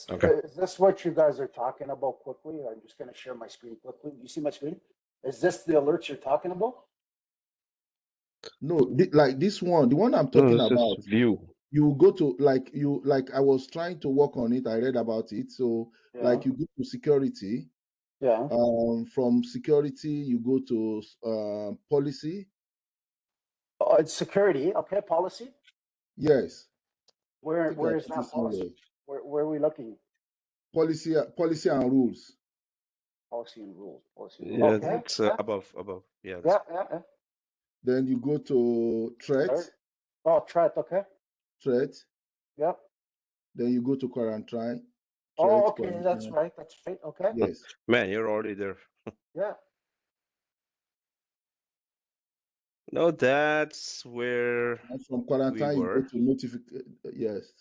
Okay. Is this what you guys are talking about quickly? I'm just going to share my screen quickly. You see my screen? Is this the alerts you're talking about? No, like this one, the one I'm No, talking this about. is view. You go to like I was trying to work on it. I read about it. So Yeah. like you go to security. Yeah. From security you go to policy. Oh, it's security. Okay, policy. Yes. Where I is put that it somewhere. policy? Where are we looking? Policy and rules. Policy and rules. Policy. And Yeah, rules. Okay. it's Yeah. above. Yeah. Yeah. Then you go to threat. Oh, threat. Okay. Threat. Yep. Then you go to quarantine. Oh, okay. That's right. Okay. Yes. Man, you're already there. Yeah. No, that's where And from quarantine we you go to notification. Yes.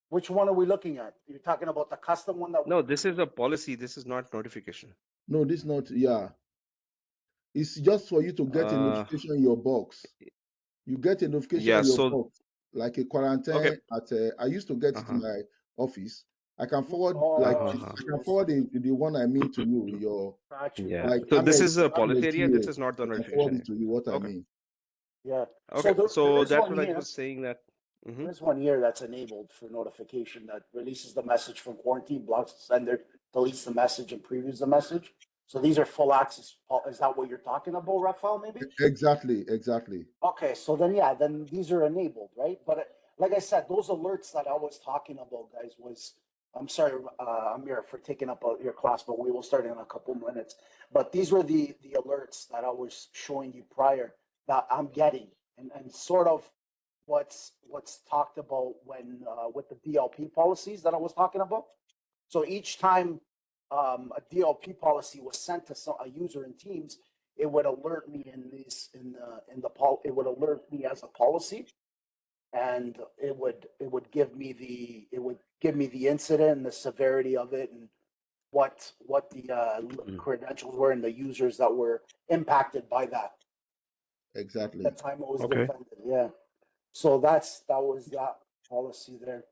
Which one are we looking at? You're talking about the custom one that? No, this is a policy. This is not notification. No, this not. Yeah. It's just for you to get a notification in your box. You get a notification in your box, like a quarantine. Okay. I used to get it in my office. I can forward the one I mean to you. Your yeah. like So this Ahmed- is a policy Ahmed area. Gmail. This is not the I can notification forward area. it to you what I Okay. mean. Yeah. Okay. So there's that's one what here. I was saying that. There's one here that's enabled for notification that releases the message from quarantine, blocks the sender, deletes the message, and previews the message. So these are full access. Is that what you're talking about, Rafael, maybe? Exactly. Okay, so then these are enabled, right? But like I said, those alerts that I was talking about, guys, I'm sorry, Amir, for taking up your class, but we will start in a couple minutes. But these were the alerts that I was showing you prior that I'm getting, and sort of what's talked about when with the DLP policies that I was talking about. So each time a DLP policy was sent to a user in Teams, it would alert me it would alert me as a policy, and it would give me the incident and the severity of it and what the credentials were and the users that were impacted by that. Exactly. The time it was defended. Yeah. So that was that policy there.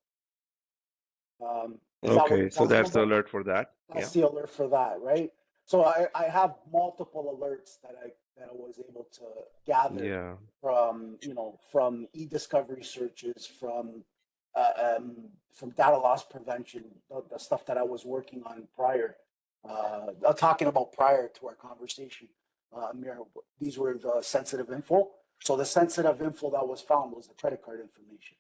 Okay, so that's the alert for that. That's the alert for that, right? So I have multiple alerts that I was able to gather from e-discovery searches, from data loss prevention, the stuff that I was working on prior, talking about prior to our conversation. Amir, these were the sensitive info. So the sensitive info that was found was the credit card information.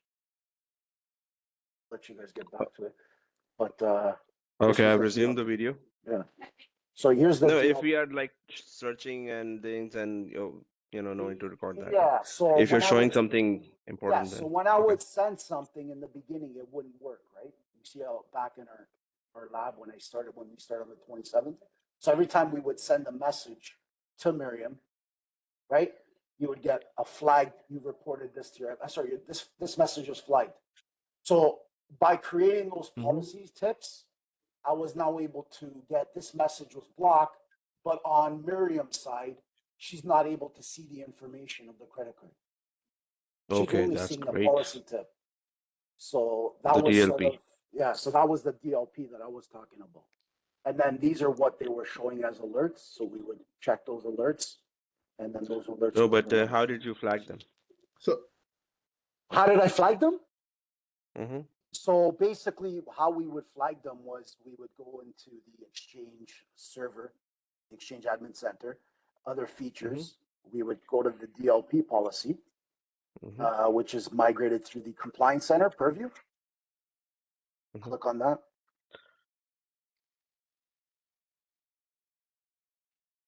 Let you guys get back to it. But okay, I've resumed the video. Yeah. So here's the if we are like searching and things and no need to record that. Yeah. So if you're showing something important, so when I would send something in the beginning, it wouldn't work, right? You see how back in our lab when we started on the 27th. So every time we would send a message to Miriam, right? You would get a flag. You reported this to your. Sorry, this message was flagged. So by creating those policies tips, I was now able to get this message was blocked, but on Miriam's side, she's not able to see the information of the credit card. She's only seeing the policy tip. So that was DLP. So that was the DLP that I was talking about. And then these are what they were showing as alerts. So we would check those alerts, and then those alerts. No, but how did you flag them? So how did I flag them? Mm-hmm. So basically how we would flag them was we would go into the Exchange server, the Exchange Admin Center, other features. We would go to the DLP policy, which is migrated through the Compliance Center purview. Click on that.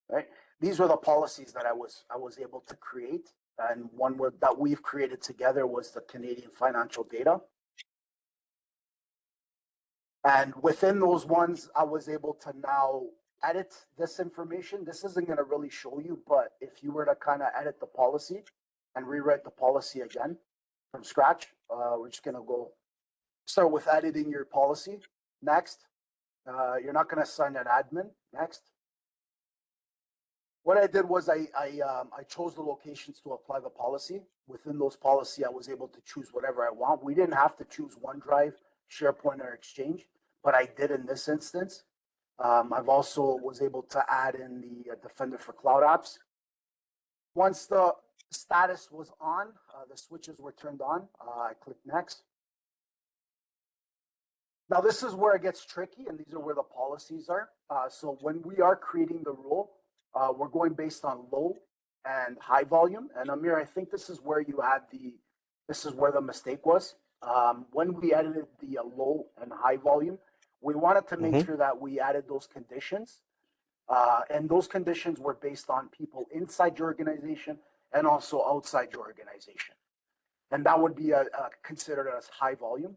Right. These were the policies that I was able to create. And one that we've created together was the Canadian financial data. And within those ones, I was able to now edit this information. This isn't going to really show you, but if you were to kind of edit the policy and rewrite the policy again from scratch, we're just going to go start with editing your policy. Next, you're not going to assign an admin. Next. What I did was I chose the locations to apply the policy. Within those policy, I was able to choose whatever I want. We didn't have to choose OneDrive, SharePoint, or Exchange, but I did in this instance. I've also was able to add in the Defender for Cloud Apps. Once the status was on, the switches were turned on. I clicked next. Now this is where it gets tricky, and these are where the policies are. So when we are creating the rule, we're going based on low and high volume. And Amir, I think this is where you had this is where the mistake was. When we edited the low and high volume, we wanted to make sure that we added those conditions. And those conditions were based on people inside your organization and also outside your organization. And that would be considered as high volume.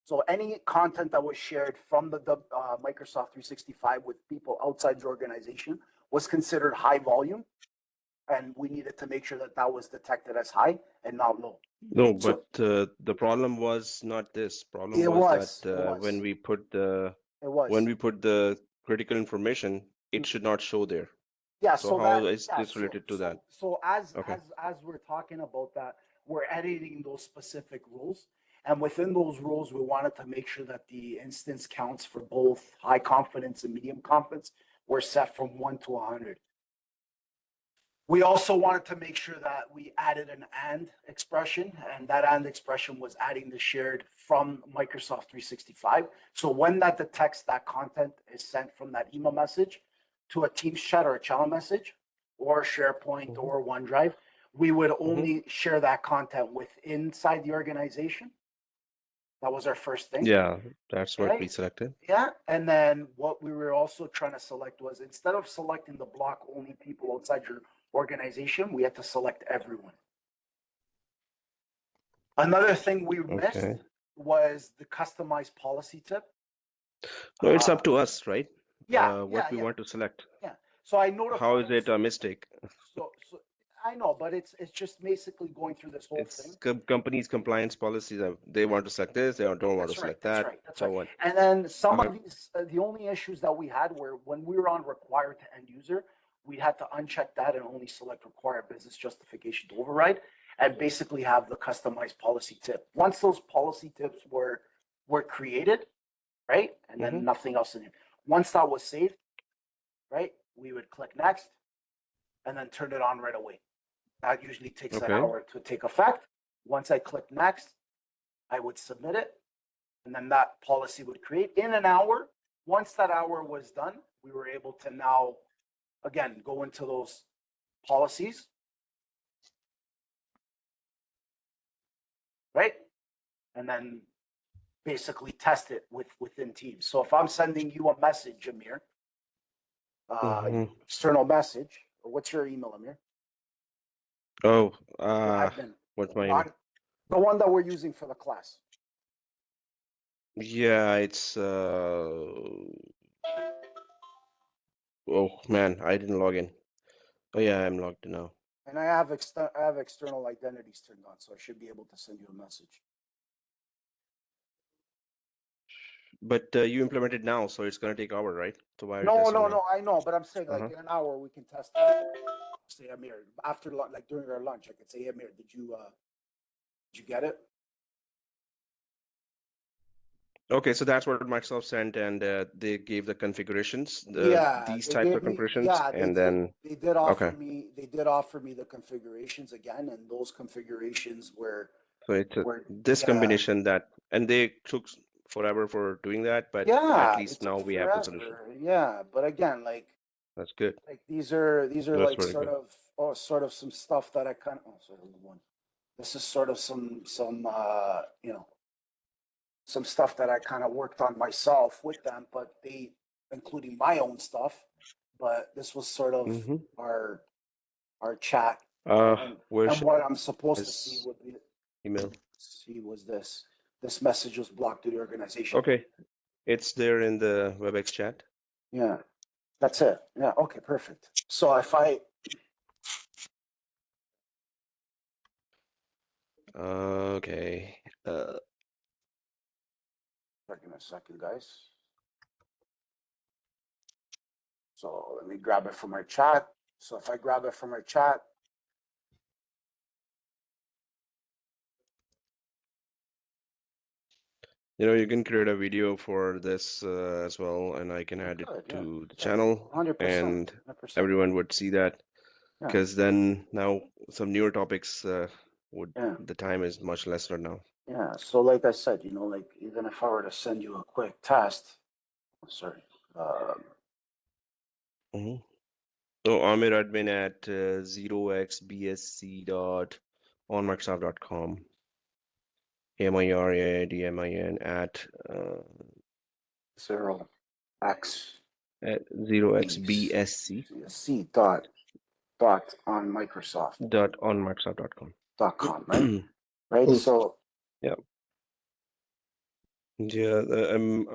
So any content that was shared from the Microsoft 365 with people outside your organization was considered high volume. And we needed to make sure that that was detected as high and not low. No, but the problem was not this. Problem was that when we put the critical information, it should not show there. Yeah. So how is this related to that? So as we're talking about that, we're editing those specific rules. And within those rules, we wanted to make sure that the instance counts for both high confidence and medium confidence were set from 1 to 100. We also wanted to make sure that we added an AND expression, and that AND expression was adding the shared from Microsoft 365. So when that detects that content is sent from that email message to a Teams chat or a channel message or SharePoint or OneDrive, we would only share that content with inside the organization. That was our first thing. Yeah, that's what we selected. Yeah, and then what we were also trying to select was, instead of selecting the block only people outside your organization, we had to select everyone. Another thing we missed was the customized policy tip. No, it's up to us, right? Yeah. What we want to select. Yeah. So I notified. How is it a mistake? So I know, but it's just basically going through this whole thing. Companies' compliance policies. They want to select this. They don't want to select that. That's right. And then some of these, the only issues that we had were when we were on required to end user, we had to uncheck that and only select required business justification to override, and basically have the customized policy tip. Once those policy tips were created, right, and then nothing else in it. Once that was saved, right, we would click next, and then turn it on right away. That usually takes an hour to take effect. Once I click next, I would submit it, and then that policy would create in an hour. Once that hour was done, we were able to now, again, go into those policies, right? And then basically test it within Teams. So if I'm sending you a message, Amir, external message, or what's your email, Amir? Oh, what's my email? The one that we're using for the class. Yeah, it's oh man, I didn't log in. Oh yeah, I'm logged in now. And I have external identities turned on, so I should be able to send you a message. But you implemented now, so it's gonna take hour, right? So why? No, I know, but I'm saying like in an hour we can test it. Say, Amir, after like during our lunch, I could say, hey, Amir, did you get it? Okay, so that's what Microsoft sent, and they gave the configurations, these types of configurations, and then they did offer me the configurations again, and those configurations were. So it's this combination that, and they took forever for doing that, but at least now we have the solution. Yeah, but again, like that's good. Like these are like sort of some stuff that I kind of this is sort of some some stuff that I kind of worked on myself with them, but they, including my own stuff, but this was sort of our chat. And what I'm supposed to see would be email. See, was this message was blocked to the organization. Okay, it's there in the WebEx chat. Yeah, that's it. Yeah, okay, perfect. So if I okay. Give me a second, guys. So let me grab it from our chat. So if I grab it from our chat, You can create a video for this as well, and I can add it to the channel, 100%, and 100%. everyone would see that. Because then now some newer topics the time is much lesser now. Yeah. So like I said, like even if I were to send you a quick test, sorry. So Amir admin at 0xbsc.onmicrosoft.com. AMIRADMIN at 0xbsc on Microsoft. on Microsoft.com. .com, right? Right. So yeah. Yeah,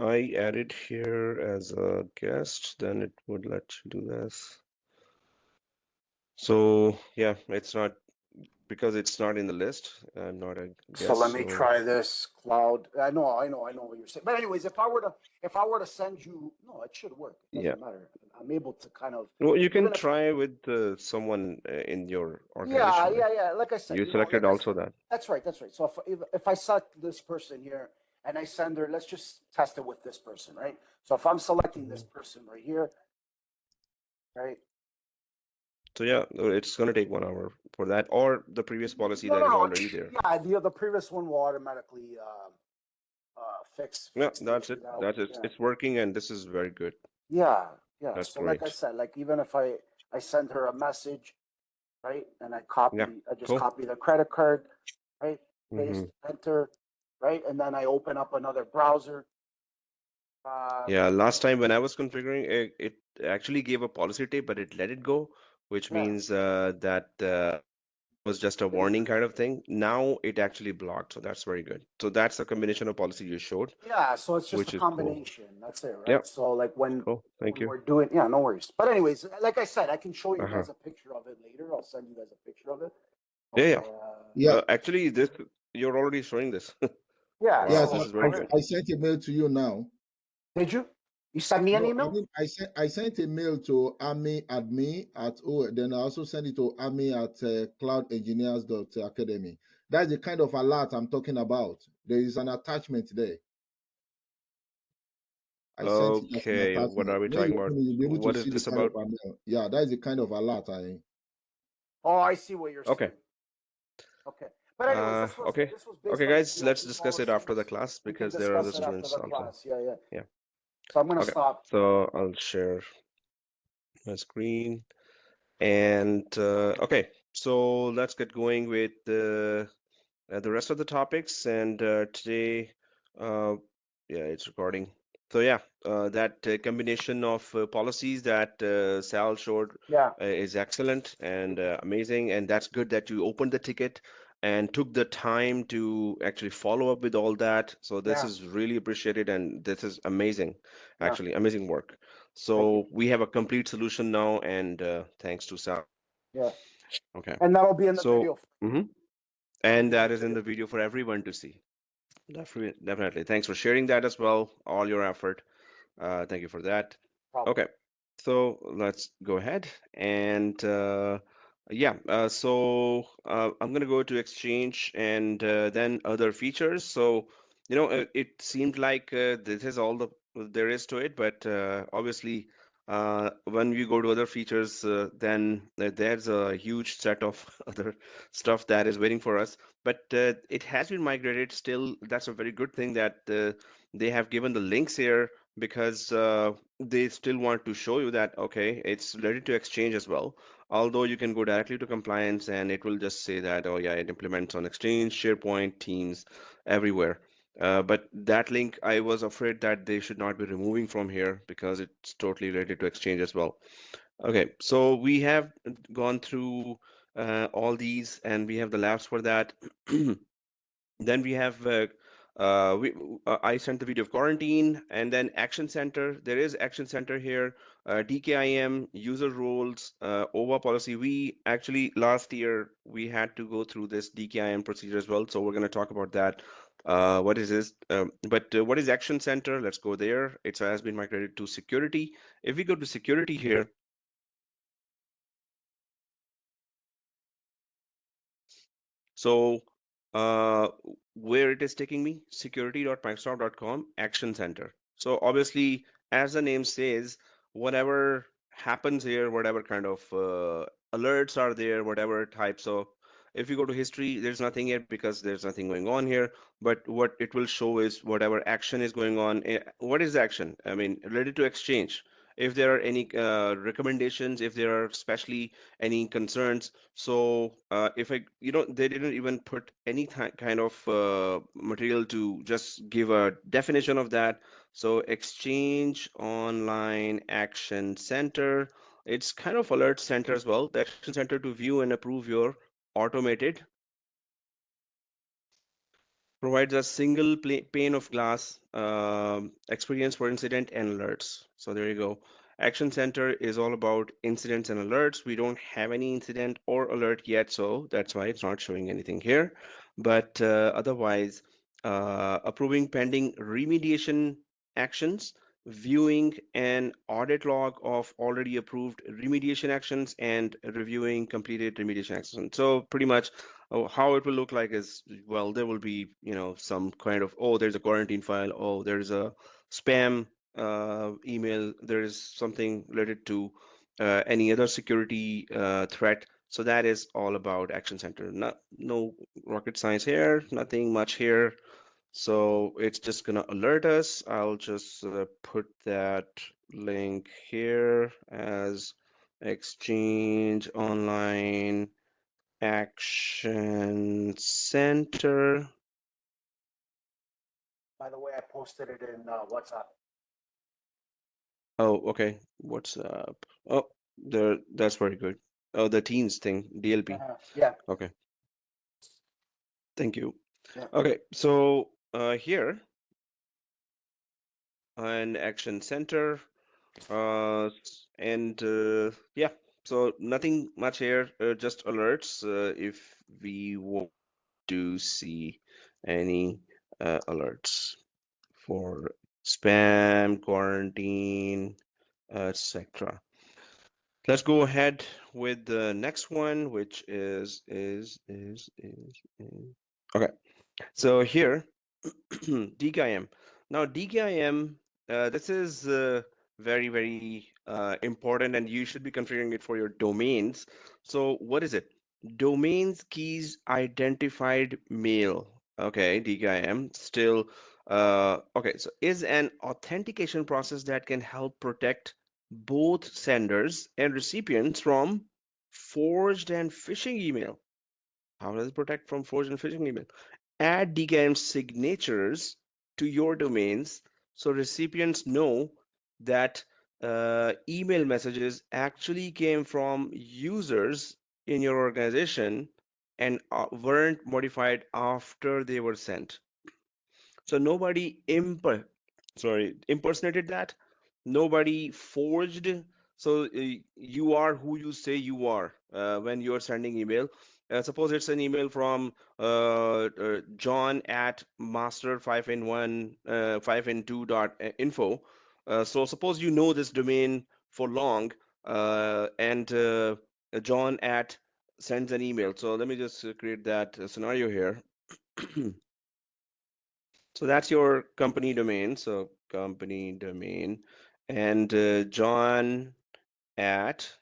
I added here as a guest, then it would let you do this. So yeah, it's not because it's not in the list. I'm not a guest. So let me try this cloud. I know what you're saying. But anyways, if I were to send you, no, it should work. It doesn't matter. I'm able to kind of. Well, you can try with someone in your organization. Yeah. Like I said, you selected also that. That's right. So if I select this person here and I send her, let's just test it with this person, right? So if I'm selecting this person right here, right? So yeah, it's going to take 1 hour for that, or the previous policy that is already there. Yeah, the previous one will automatically fix. Yeah, that's it. That's it. It's working, and this is very good. Yeah. That's so great. Like I said, like even if I send her a message, right, and I just copy the credit card, right, paste, enter, right, and then I open up another browser. Yeah, last time when I was configuring it actually gave a policy tape, but it let it go, which means that was just a warning kind of thing. Now it actually blocked, so that's very good. So that's a combination of policy you showed. Yeah, so it's just a combination. Cool. That's it, right? Yep. So like when Thank you. we're doing, yeah, no worries. But anyways, like I said, I can show you guys a picture of it later. I'll send you guys a picture of it. Yeah. Actually, you're already showing this. Yeah. Yes, this is very good. I sent a mail to you now. Did you? You sent me an email? I sent a mail to army@me then I also sent it to army@, cloudengineers.academy. That's the kind of alert I'm talking about. There is an attachment there. I sent it as an attachment. What are we talking about? What is this about? Yeah, that is the kind of alert I. Oh, I see what you're saying. Okay. But anyways, this was based on guys, let's discuss it after the class because there are other students also. Yeah. So I'm gonna stop. So I'll share my screen. And okay, so let's get going with the rest of the topics. And today, yeah, it's recording. So yeah, that combination of policies that Sal showed is excellent and amazing. And that's good that you opened the ticket and took the time to actually follow up with all that. So this is really appreciated, and this is amazing, actually, amazing work. So we have a complete solution now, and thanks to Sal. Yeah. Okay. And that'll be in the video. And that is in the video for everyone to see. Definitely. Thanks for sharing that as well. All your effort. Thank you for that. Okay. So let's go ahead and so I'm gonna go to Exchange and then other features. So it seemed like this is all there is to it, but obviously when we go to other features, then there's a huge set of other stuff that is waiting for us. But it has been migrated still. That's a very good thing that they have given the links here because they still want to show you that, okay, it's ready to Exchange as well. Although you can go directly to compliance and it will just say that, oh yeah, it implements on Exchange, SharePoint, Teams, everywhere. But that link, I was afraid that they should not be removing from here because it's totally related to Exchange as well. Okay, so we have gone through all these and we have the labs for that. Then we have I sent the video of quarantine and then Action Center. There is Action Center here, DKIM, user roles, OVA policy. We actually last year we had to go through this DKIM procedure as well. So we're going to talk about that. What is this? What is Action Center? Let's go there. It has been migrated to security. If we go to security here, so where it is taking me, security.microsoft.com Action Center. So obviously, as the name says, whatever happens here, whatever kind of alerts are there, whatever types of, if you go to history, there's nothing here because there's nothing going on here. But what it will show is whatever action is going on. What is the action? I mean, related to Exchange. If there are any recommendations, if there are especially any concerns, so if they didn't even put any kind of material to just give a definition of that. So Exchange Online Action Center, it's kind of alert center as well. The Action Center to view and approve your automated provides a single pane of glass experience for incident and alerts. So there you go. Action Center is all about incidents and alerts. We don't have any incident or alert yet, so that's why it's not showing anything here. But otherwise, approving pending remediation actions, viewing an audit log of already approved remediation actions, and reviewing completed remediation actions. So pretty much how it will look like is, well, there will be, some kind of, oh, there's a quarantine file, oh, there's a spam email, there is something related to any other security threat. So that is all about Action Center. No rocket science here, nothing much here. So it's just gonna alert us. I'll just put that link here as Exchange Online Action Center. By the way, I posted it in WhatsApp. Oh, okay. What's up? Oh, that's very good. Oh, the Teams thing, DLP. Yeah. Okay, thank you. Yeah. Okay, so here an Action Center, and yeah, so nothing much here, just alerts. If we want to see any alerts for spam, quarantine, etc. Let's go ahead with the next one, which is okay. So here, DKIM. Now, DKIM, this is very, very important, and you should be configuring it for your domains. So what is it? Domains keys identified mail. Okay, DKIM still. Okay, so is an authentication process that can help protect both senders and recipients from forged and phishing email. How does it protect from forged and phishing email? Add DKIM signatures to your domains so recipients know that email messages actually came from users in your organization and weren't modified after they were sent. So nobody impersonated that. Nobody forged. So you are who you say you are when you're sending email. Suppose it's an email from John at master 5n1 5n2 dot info. So suppose you know this domain for long, and John at sends an email. So let me just create that scenario here. So that's your company domain. So company domain, and at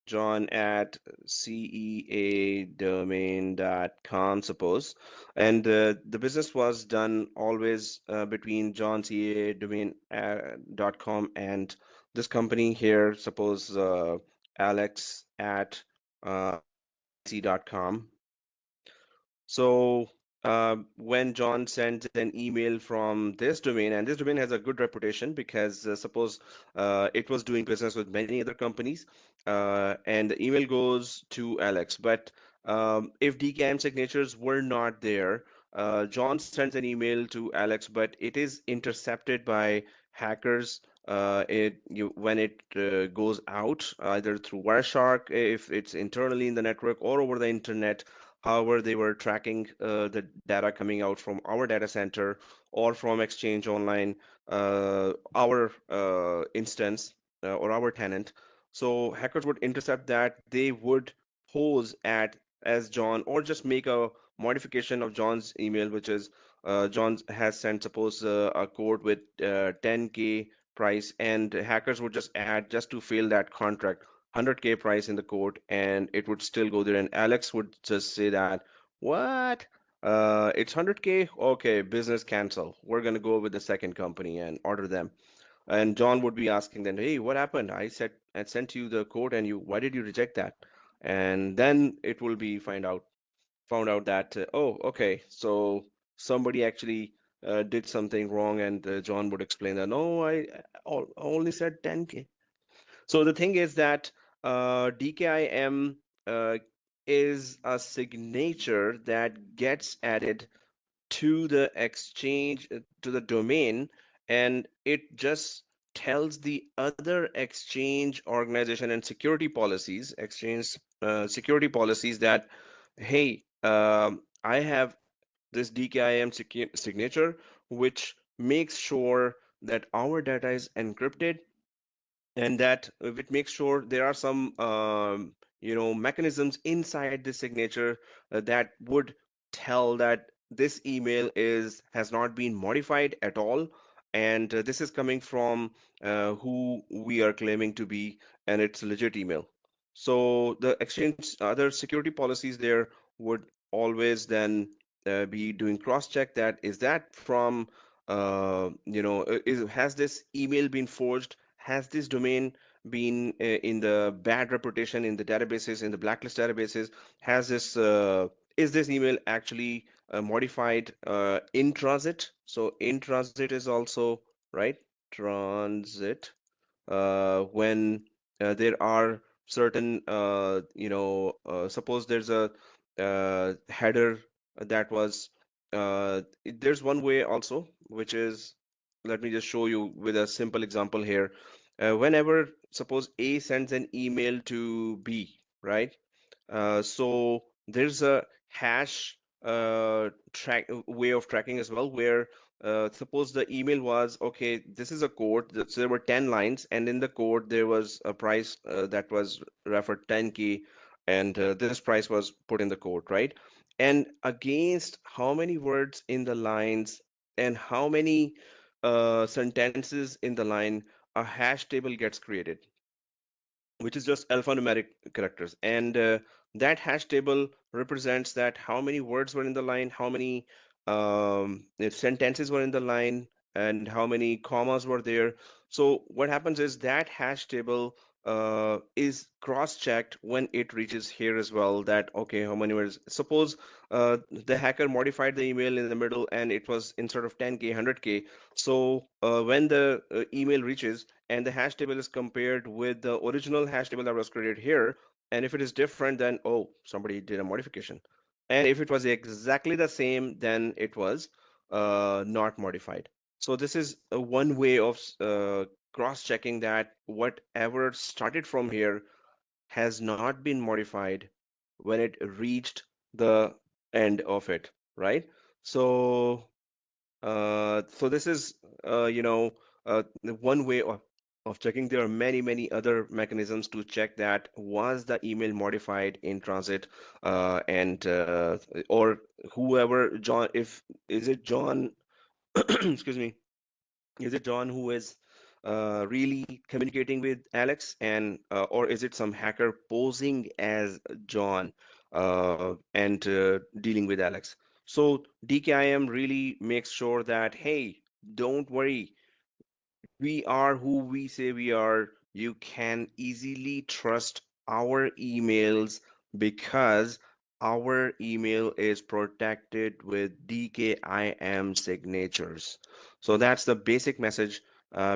John at ceadomain.com, suppose. And the business was done always between John ceadomain.com and this company here, suppose Alex at alex@ic.com. So when John sends an email from this domain, and this domain has a good reputation because suppose it was doing business with many other companies, and the email goes to Alex. But if DKIM signatures were not there, John sends an email to Alex, but it is intercepted by hackers. When it goes out either through Wireshark, if it's internally in the network or over the internet. However, they were tracking the data coming out from our data center or from Exchange Online, our instance or our tenant. So hackers would intercept that. They would pose at as John or just make a modification of John's email, which is John has sent, suppose, a code with 10K price, and hackers would just add, just to fail that contract, 100K price in the code, and it would still go there. And Alex would just say that, what? It's 100K? Okay, business cancel. We're gonna go with the second company and order them. And John would be asking then, hey, what happened? I sent you the code, and why did you reject that? And then it will be found out that, oh, okay, so somebody actually did something wrong, and John would explain that, no, I only said 10K. So the thing is that DKIM uh, is a signature that gets added to the exchange, to the domain, and it just tells the other exchange organization and security policies, exchange security policies, that, hey, I have this DKIM signature, which makes sure that our data is encrypted, and that it makes sure there are some mechanisms inside this signature that would tell that this email is has not been modified at all, and this is coming from who we are claiming to be, and it's a legit email. So the exchange other security policies there would always then be doing cross check, that is that from has this email been forged, has this domain been in the bad reputation in the databases, in the blacklist databases, has this is this email actually modified in transit? So in transit is also right, transit, when there are certain suppose there's a header that was there's one way also, which is, let me just show you with a simple example here. Whenever suppose A sends an email to B, right? So there's a hash track way of tracking as well, where suppose the email was, okay, this is a code, so there were 10 lines, and in the code there was a price that was referred 10K, and this price was put in the code, right? And against how many words in the lines and how many sentences in the line, a hash table gets created, which is just alphanumeric characters. And that hash table represents that how many words were in the line, how many sentences were in the line, and how many commas were there. So what happens is that hash table is cross-checked when it reaches here as well, that, okay, how many words. Suppose the hacker modified the email in the middle, and it was instead of 10K, 100K. So when the email reaches, and the hash table is compared with the original hash table that was created here, and if it is different, then, oh, somebody did a modification. And if it was exactly the same, then it was not modified. So this is one way of cross-checking that whatever started from here has not been modified when it reached the end of it, right? So so this is, the one way of checking. There are many, many other mechanisms to check that was the email modified in transit, and or whoever John, if is it John, excuse me, is it John who is really communicating with Alex, and or is it some hacker posing as John and dealing with Alex? So DKIM really makes sure that, hey, don't worry, we are who we say we are. You can easily trust our emails because our email is protected with DKIM signatures. So that's the basic message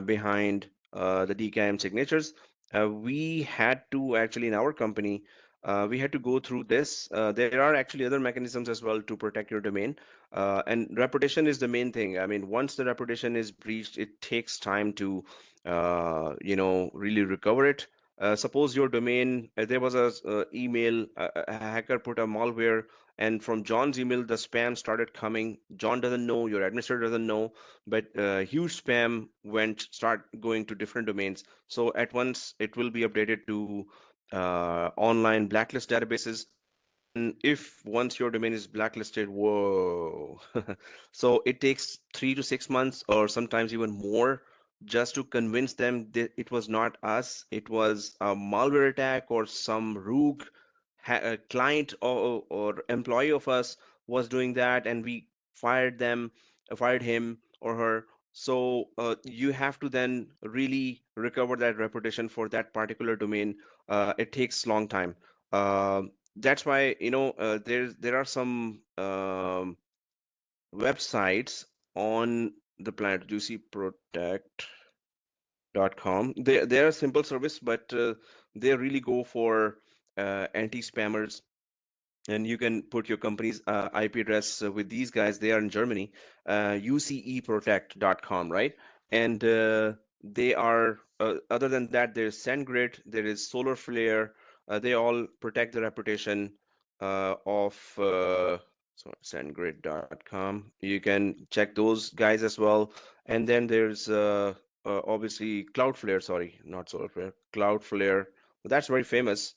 behind the DKIM signatures. We had to actually, in our company, we had to go through this. There are actually other mechanisms as well to protect your domain. And reputation is the main thing. I mean, once the reputation is breached, it takes time to, really recover it. Suppose your domain, there was a email, a hacker put a malware, and from John's email, the spam started coming. John doesn't know, your administrator doesn't know, but huge spam start going to different domains. So at once, it will be updated to online blacklist databases, And if once your domain is blacklisted, whoa. So it takes 3 to 6 months or sometimes even more just to convince them that it was not us, it was a malware attack or some rogue client or employee of us was doing that and we fired them, fired him or her. So you have to then really recover that reputation for that particular domain. It takes long time. That's why there are some websites on the planet. UCProtect.com. They are a simple service, but they really go for anti-spammers, and you can put your company's IP address with these guys. They are in Germany, uceprotect.com, right? And they are, other than that, there's SendGrid, there is Solar Flare. They all protect the reputation of SendGrid.com. You can check those guys as well. And then there's obviously Cloudflare, sorry, not Solar Flare, Cloudflare. That's very famous.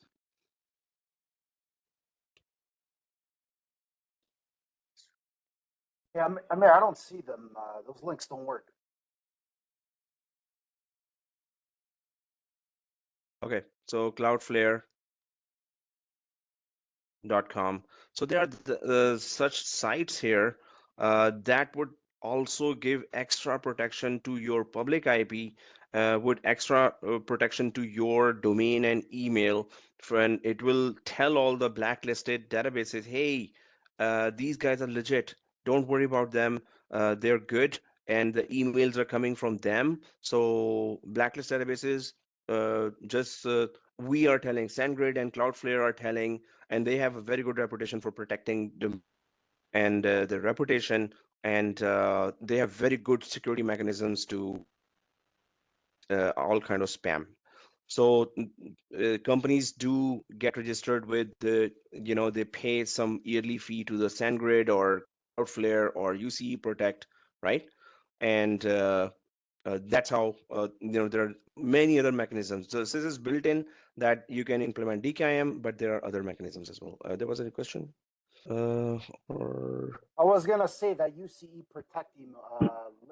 Yeah, I mean, I don't see them. Those links don't work. Okay, so Cloudflare.com. So there are such sites here that would also give extra protection to your public IP, would extra protection to your domain and email. And it will tell all the blacklisted databases, hey, these guys are legit. Don't worry about them. They're good, and the emails are coming from them. So blacklist databases just we are telling, SendGrid and Cloudflare are telling, and they have a very good reputation for protecting domains and their reputation, and they have very good security mechanisms to against all kind of spam. So companies do get registered with they pay some yearly fee to the SendGrid or Cloudflare or UCE Protect, right? And that's how there are many other mechanisms. So this is built in that you can implement DKIM, but there are other mechanisms as well. There was a question. Or I was gonna say that UCE protecting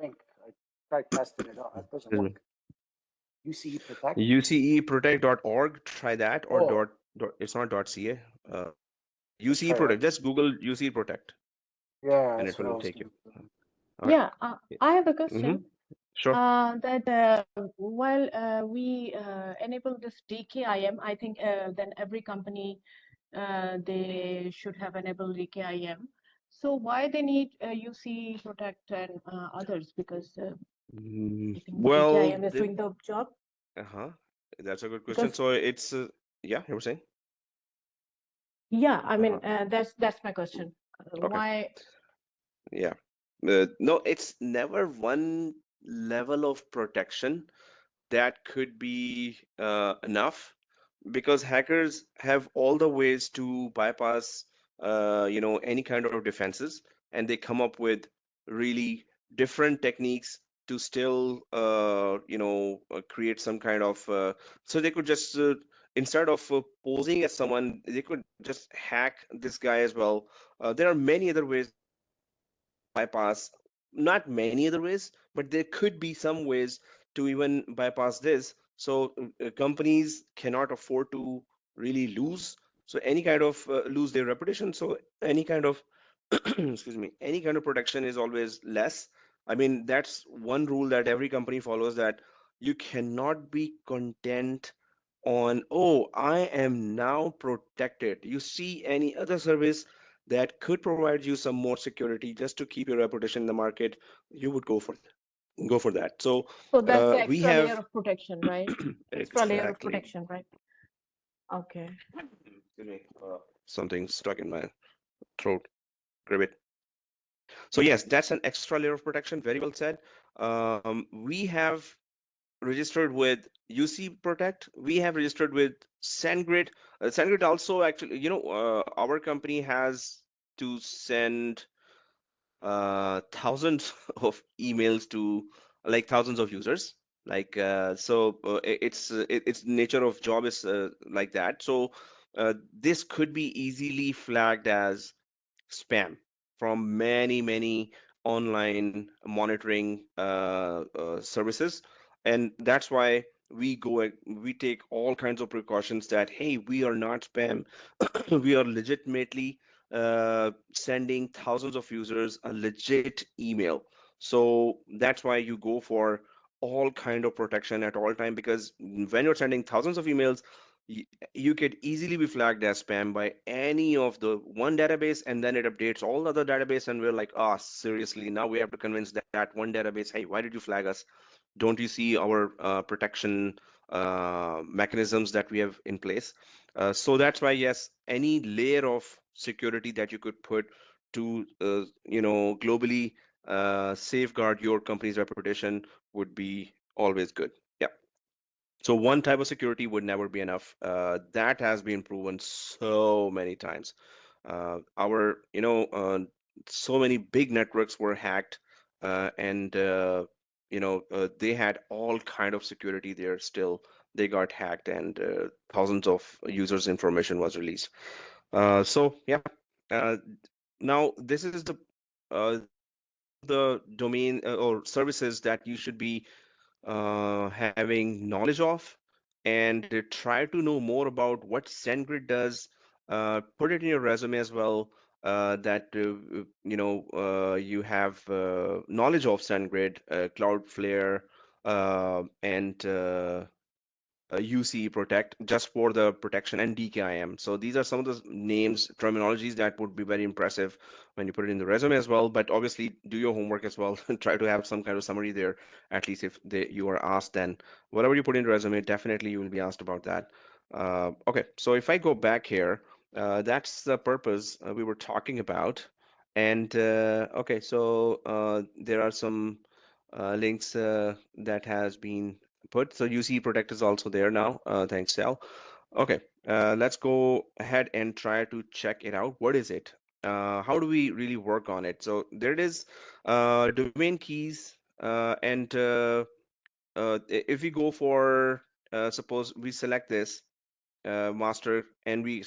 link. I tried testing it out. It doesn't excuse me, work. UCE protect. uceprotect.org. Try that, or Oh, it's not .ca. let's UCE try that. Protect. Just Google UCE Protect, Yeah, and that's it what I will was take you. gonna do. All right. Yeah, I have a Mm-hmm. question. Sure. That while we enable this DKIM, I think then every company they should have enabled DKIM. So why they need UC Protect and others? Because I think Well, DKIM is doing the job. uh-huh. That's a good question. Because So it's yeah, you were saying? yeah, I mean Uh-huh. that's my question. Okay. Why? Yeah. No, it's never one level of protection that could be enough because hackers have all the ways to bypass any kind of defenses, and they come up with really different techniques to still create some kind of so they could just instead of posing as someone, they could just hack this guy as well. There are many other ways bypass, not many other ways, but there could be some ways to even bypass this. So companies cannot afford to really lose. So any kind of lose their reputation. So any kind of excuse me, any kind of protection is always less. I mean, that's one rule that every company follows, that you cannot be content on, oh, I am now protected. You see any other service that could provide you some more security just to keep your reputation in the market, you would go for that. So So that's the we extra layer have of protection, right? Extra layer of exactly. protection, right? Okay. Excuse me, something stuck in my throat. Grab it. So yes, that's an extra layer of protection. Very well said. We have registered with UC Protect. We have registered with SendGrid. SendGrid also actually, our company has to send thousands of emails to like thousands of users. Like it's nature of job is like that. So this could be easily flagged as spam from many online monitoring services, and that's why we take all kinds of precautions that, hey, we are not spam. We are legitimately sending thousands of users a legit email. So that's why you go for all kind of protection at all time, because when you're sending thousands of emails, y- you could easily be flagged as spam by any of the one database, and then it updates all the other database, and we're like, ah, seriously, now we have to convince that one database, hey, why did you flag us? Don't you see our protection mechanisms that we have in place? So that's why, yes, any layer of security that you could put to globally safeguard your company's reputation would be always good. Yeah. So one type of security would never be enough. That has been proven so many times. Our, so many big networks were hacked, and they had all kind of security there. Still, they got hacked, and thousands of users' information was released. So yeah. Uh, Now this is these are some of the domain or services that you should be having knowledge of, and try to know more about what SendGrid does. Put it in your resume as well, that you have knowledge of SendGrid, Cloudflare, and UC Protect, just for the protection, and DKIM. So these are some of the names, terminologies that would be very impressive when you put it in the resume as well. But obviously, do your homework as well and try to have some kind of summary there. At least if you are asked, then whatever you put in the resume, definitely you will be asked about that. Okay, so if I go back here, that's the purpose we were talking about. And okay, so there are some links that has been put. So UC Protect is also there now. Thanks, Sal. Okay, let's go ahead and try to check it out. What is it? How do we really work on it? So there it is, domain keys, and if we go for, suppose we select this master and we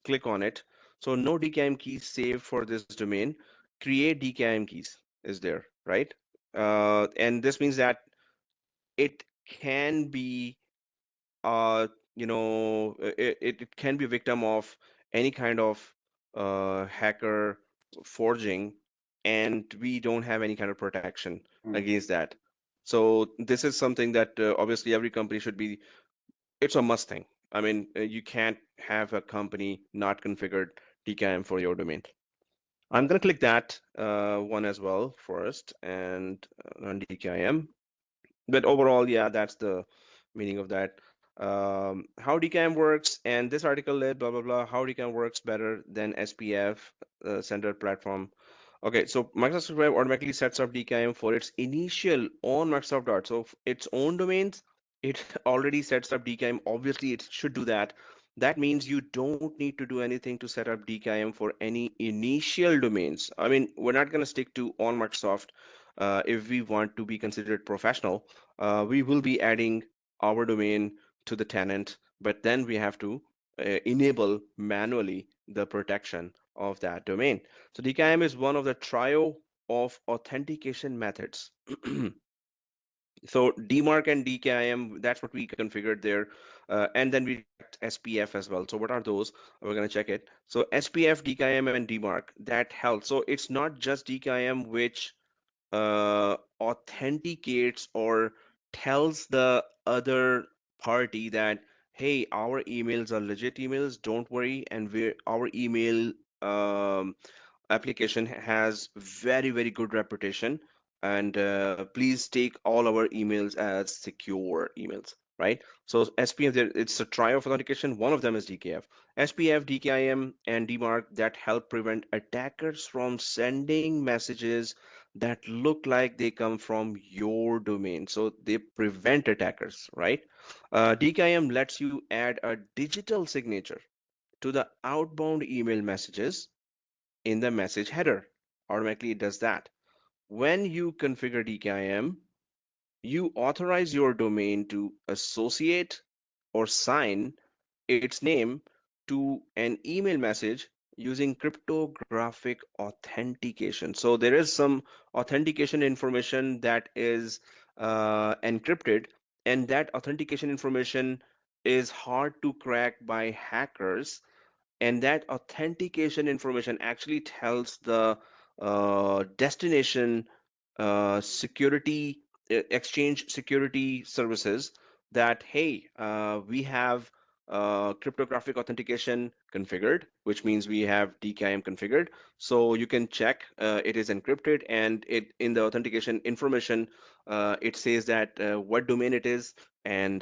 click on it. So no DKIM keys saved for this domain. Create DKIM keys is there, right? And this means that it can be it can be a victim of any kind of hacker forging, and we don't have any kind of protection Mm. against that. So this is something that obviously every company should be, it's a must thing. I mean, you can't have a company not configured DKIM for your domain. I'm going to click that one as well first, and run DKIM. But overall, yeah, that's the meaning of that. How DKIM works, and this article led blah blah blah. How DKIM works better than SPF centered platform. Okay, so Microsoft Web automatically sets up DKIM for its initial on Microsoft Dart. So its own domains, it already sets up DKIM. Obviously, it should do that. That means you don't need to do anything to set up DKIM for any initial domains. I mean, we're not going to stick to on Microsoft if we want to be considered professional. We will be adding our domain to the tenant, but then we have to enable manually the protection of that domain. So DKIM is one of the trio of authentication methods. So DMARC and DKIM, that's what we configured there. And then we checked SPF as well. So what are those? We're going to check it. So SPF, DKIM, and DMARC, that helps. So it's not just DKIM which authenticates or tells the other party that, hey, our emails are legit emails, don't worry, and our email um, application has very good reputation, and please take all our emails as secure emails, right? So SPF, it's a try of authentication. One of them is DKF. SPF, DKIM, and DMARC that help prevent attackers from sending messages that look like they come from your domain. So they prevent attackers, right? DKIM lets you add a digital signature to the outbound email messages in the message header. Automatically it does that. When you configure DKIM, you authorize your domain to associate or sign its name to an email message using cryptographic authentication. So there is some authentication information that is encrypted, and that authentication information is hard to crack by hackers, and that authentication information actually tells the destination security exchange security services that, hey, we have cryptographic authentication configured, which means we have DKIM configured. So you can check, it is encrypted, and it in the authentication information, it says that what domain it is, and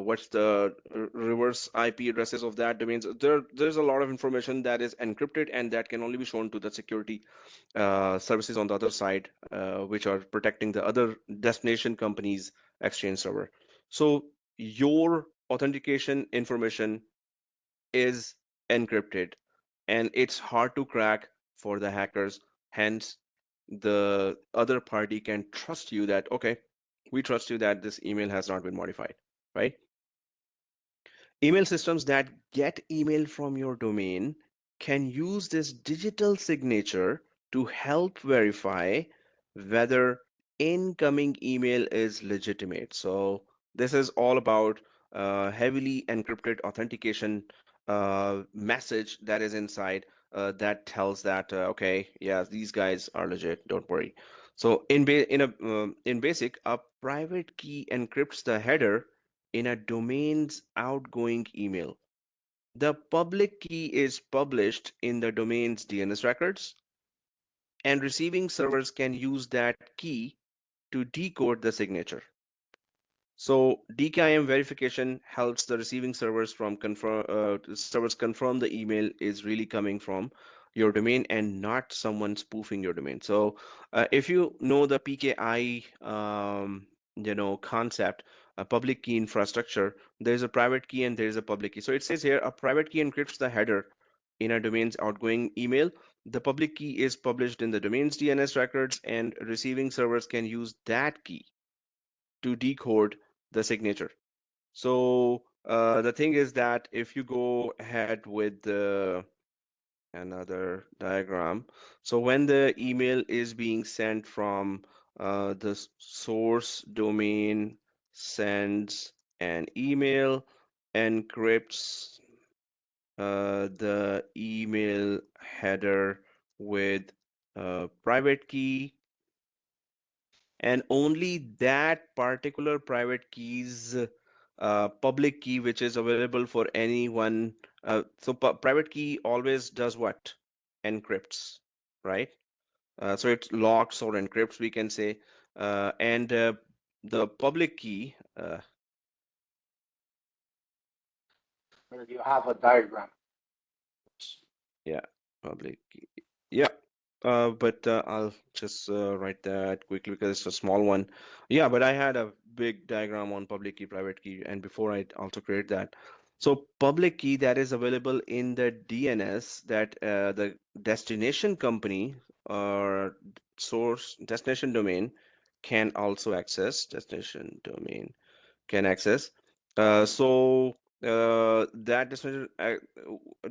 what's the reverse IP addresses of that domains. There's a lot of information that is encrypted, and that can only be shown to the security services on the other side, which are protecting the other destination company's exchange server. So your authentication information is encrypted, and it's hard to crack for the hackers. Hence, the other party can trust you that, okay, we trust you that this email has not been modified, right? Email systems that get email from your domain can use this digital signature to help verify whether incoming email is legitimate. So this is all about heavily encrypted authentication message that is inside that tells that, okay, yeah, these guys are legit, don't worry. So in basic, a private key encrypts the header in a domain's outgoing email. The public key is published in the domain's DNS records, and receiving servers can use that key to decode the signature. So DKIM verification helps the receiving servers confirm the email is really coming from your domain and not someone spoofing your domain. So if you know the PKI concept, a public key infrastructure, there's a private key and there's a public key. So it says here a private key encrypts the header in a domain's outgoing email. The public key is published in the domain's DNS records, and receiving servers can use that key to decode the signature. So the thing is that if you go ahead with another diagram, so when the email is being sent from the source domain sends an email, encrypts the email header with a private key, and only that particular private key's public key, which is available for anyone. So private key always does what? Encrypts, right? So it locks or encrypts, we can say. And the public key, Where you have a diagram. yeah, public key. Yeah, but I'll just write that quickly because it's a small one. Yeah, but I had a big diagram on public key, private key, and before I also create that. So public key that is available in the DNS that the destination company or source destination domain can also access. Destination domain can access. That destination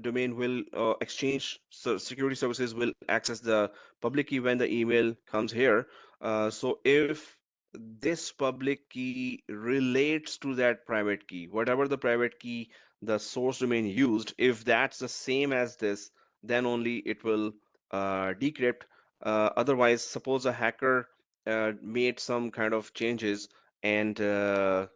domain will exchange, so security services will access the public key when the email comes here. So if this public key relates to that private key, whatever the private key the source domain used, if that's the same as this, then only it will decrypt. Otherwise, suppose a hacker made some kind of changes, and then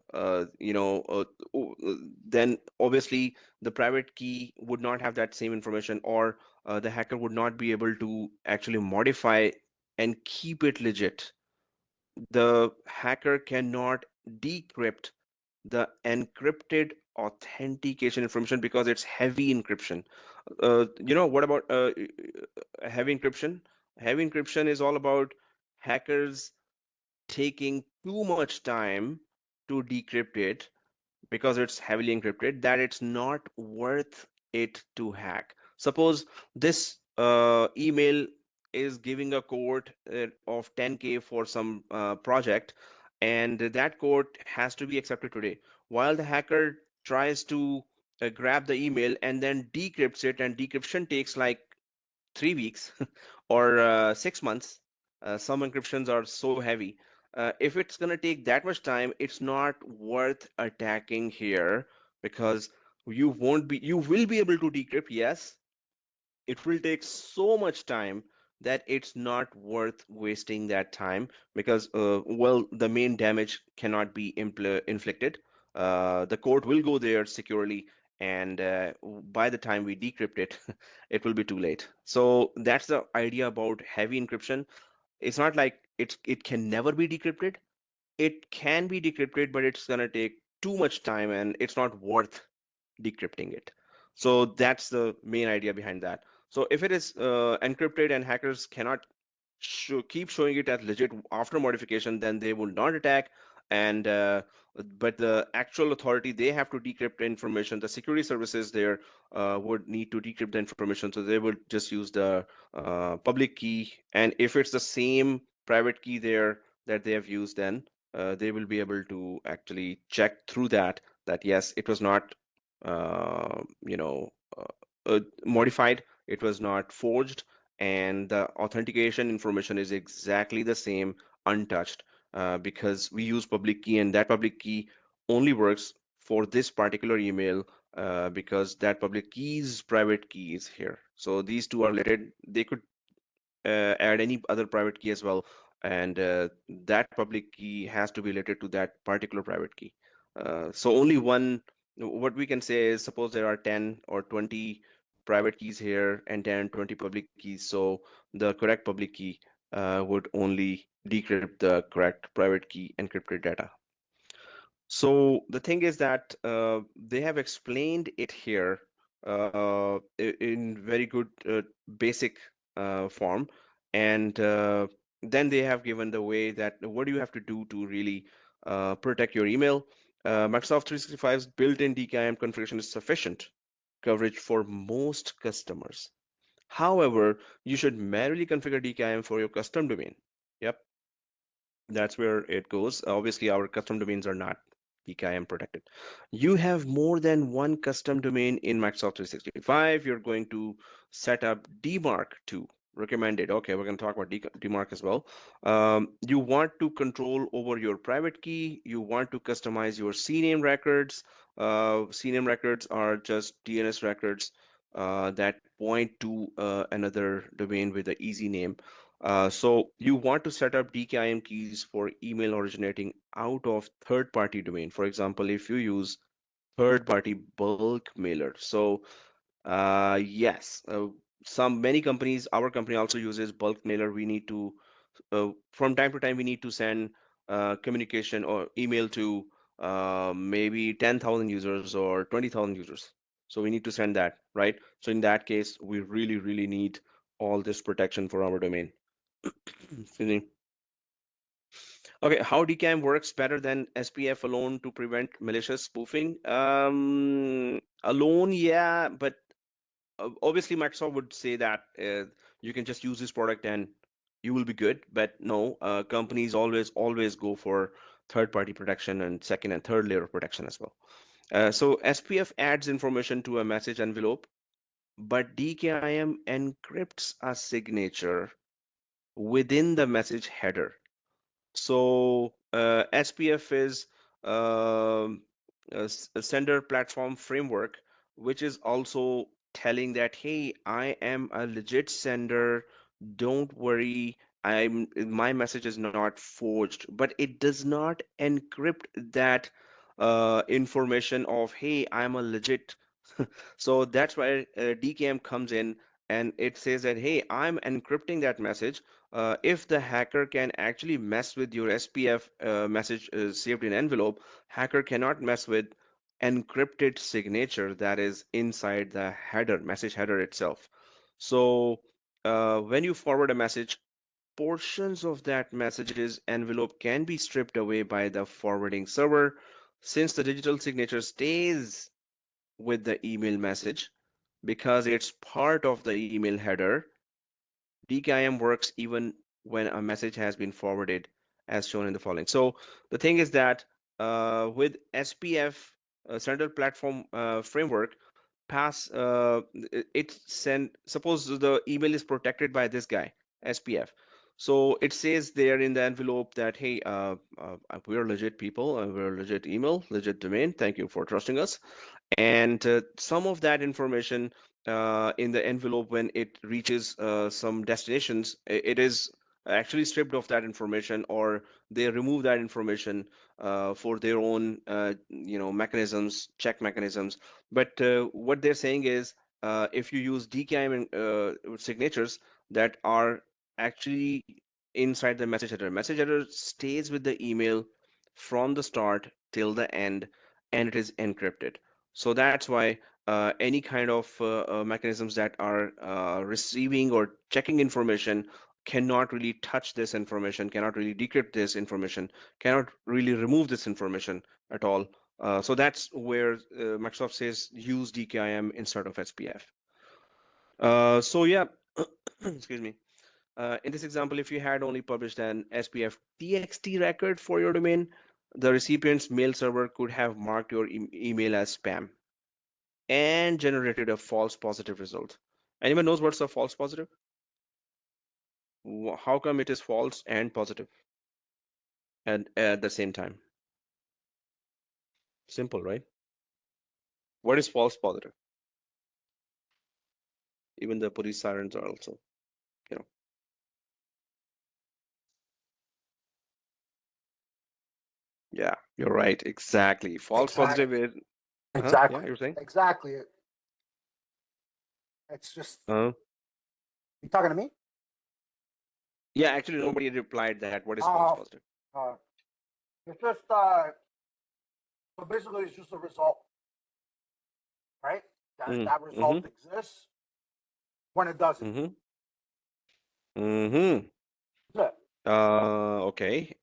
obviously the private key would not have that same information, or the hacker would not be able to actually modify and keep it legit. The hacker cannot decrypt the encrypted authentication information because it's heavy encryption. What about heavy encryption? Heavy encryption is all about hackers taking too much time to decrypt it because it's heavily encrypted, that it's not worth it to hack. Suppose this email is giving a code of 10K for some project, and that code has to be accepted today. While the hacker tries to grab the email and then decrypts it, and decryption takes like 3 weeks or 6 months. Some encryptions are so heavy. If it's going to take that much time, it's not worth attacking here, because you will be able to decrypt, yes, it will take so much time that it's not worth wasting that time, because well, the main damage cannot be inflicted. The code will go there securely, and by the time we decrypt it, it will be too late. So that's the idea about heavy encryption. It's not like it can never be decrypted. It can be decrypted, but it's gonna take too much time, and it's not worth decrypting it. So that's the main idea behind that. So if it is encrypted and hackers cannot keep showing it as legit after modification, then they will not attack. And but the actual authority, they have to decrypt information. The security services there would need to decrypt the information, so they would just use the public key. And if it's the same private key there that they have used, then they will be able to actually check through that yes, it was not uh, you know, modified, it was not forged, and the authentication information is exactly the same, untouched, because we use public key, and that public key only works for this particular email, because that public key's private key is here. So these two are related. They could add any other private key as well, and that public key has to be related to that particular private key. So only one, what we can say is, suppose there are 10 or 20 private keys here and 10 20 public keys, so the correct public key would only decrypt the correct private key encrypted data. So the thing is that they have explained it here in very good basic form, and then they have given the way that what do you have to do to really protect your email. Microsoft 365's built-in DKIM configuration is sufficient coverage for most customers. However, you should manually configure DKIM for your custom domain. Yep, that's where it goes. Obviously, our custom domains are not DKIM protected. You have more than one custom domain in Microsoft 365. You're going to set up DMARC too. Recommended. Okay, we're going to talk about DMARC as well. You want to control over your private key. You want to customize your CNAME records. CNAME records are just DNS records that point to another domain with an easy name. So you want to set up DKIM keys for email originating out of third-party domain. For example, if you use third-party bulk mailer. So yes, many companies, our company also uses bulk mailer. We need to from time to time we need to send communication or email to maybe 10,000 users or 20,000 users. So we need to send that, right? So in that case, we really need all this protection for our domain. Excuse me. Okay, how DKIM works better than SPF alone to prevent malicious spoofing? Alone, yeah, but obviously Microsoft would say that you can just use this product and you will be good. But no, companies always go for third-party protection and second and third layer of protection as well. So SPF adds information to a message envelope, but DKIM encrypts a signature within the message header. So SPF is a sender platform framework, which is also telling that, hey, I am a legit sender. Don't worry, my message is not forged, but it does not encrypt that information of, hey, I'm a legit. So that's why DKIM comes in, and it says that, hey, I'm encrypting that message. If the hacker can actually mess with your SPF message saved in envelope, hacker cannot mess with encrypted signature that is inside the header, message header itself. So when you forward a message, portions of that message's envelope can be stripped away by the forwarding server. Since the digital signature stays with the email message because it's part of the email header, DKIM works even when a message has been forwarded, as shown in the following. So the thing is that with SPF, central platform framework pass it send suppose the email is protected by this guy SPF. So it says there in the envelope that, hey, we're legit people, we're legit email, legit domain, thank you for trusting us. And some of that information in the envelope, when it reaches some destinations, it is actually stripped of that information, or they remove that information for their own mechanisms, check mechanisms. But what they're saying is, if you use DKIM signatures that are actually inside the message header stays with the email from the start till the end, and it is encrypted. So that's why any kind of mechanisms that are receiving or checking information cannot really touch this information, cannot really decrypt this information, cannot really remove this information at all. So that's where Microsoft says use DKIM instead of SPF. So yeah, excuse me. In this example, if you had only published an SPF TXT record for your domain, the recipient's mail server could have marked your email as spam and generated a false positive result. Anyone knows what's a false positive? How come it is false and positive at the same time? Simple, right? What is false positive? Even the police sirens are also, you know. Yeah, you're right. Exactly. False Exactly. positive is, yeah, Exactly. you're saying? Exactly. It's just, Uh, you talking to me? yeah, actually, nobody replied that. What is false positive? Uh, it's just, so basically it's just a result, right? That result Mm-hmm. exists when it doesn't. Mm-hmm. Mm-hmm. That's it. Okay.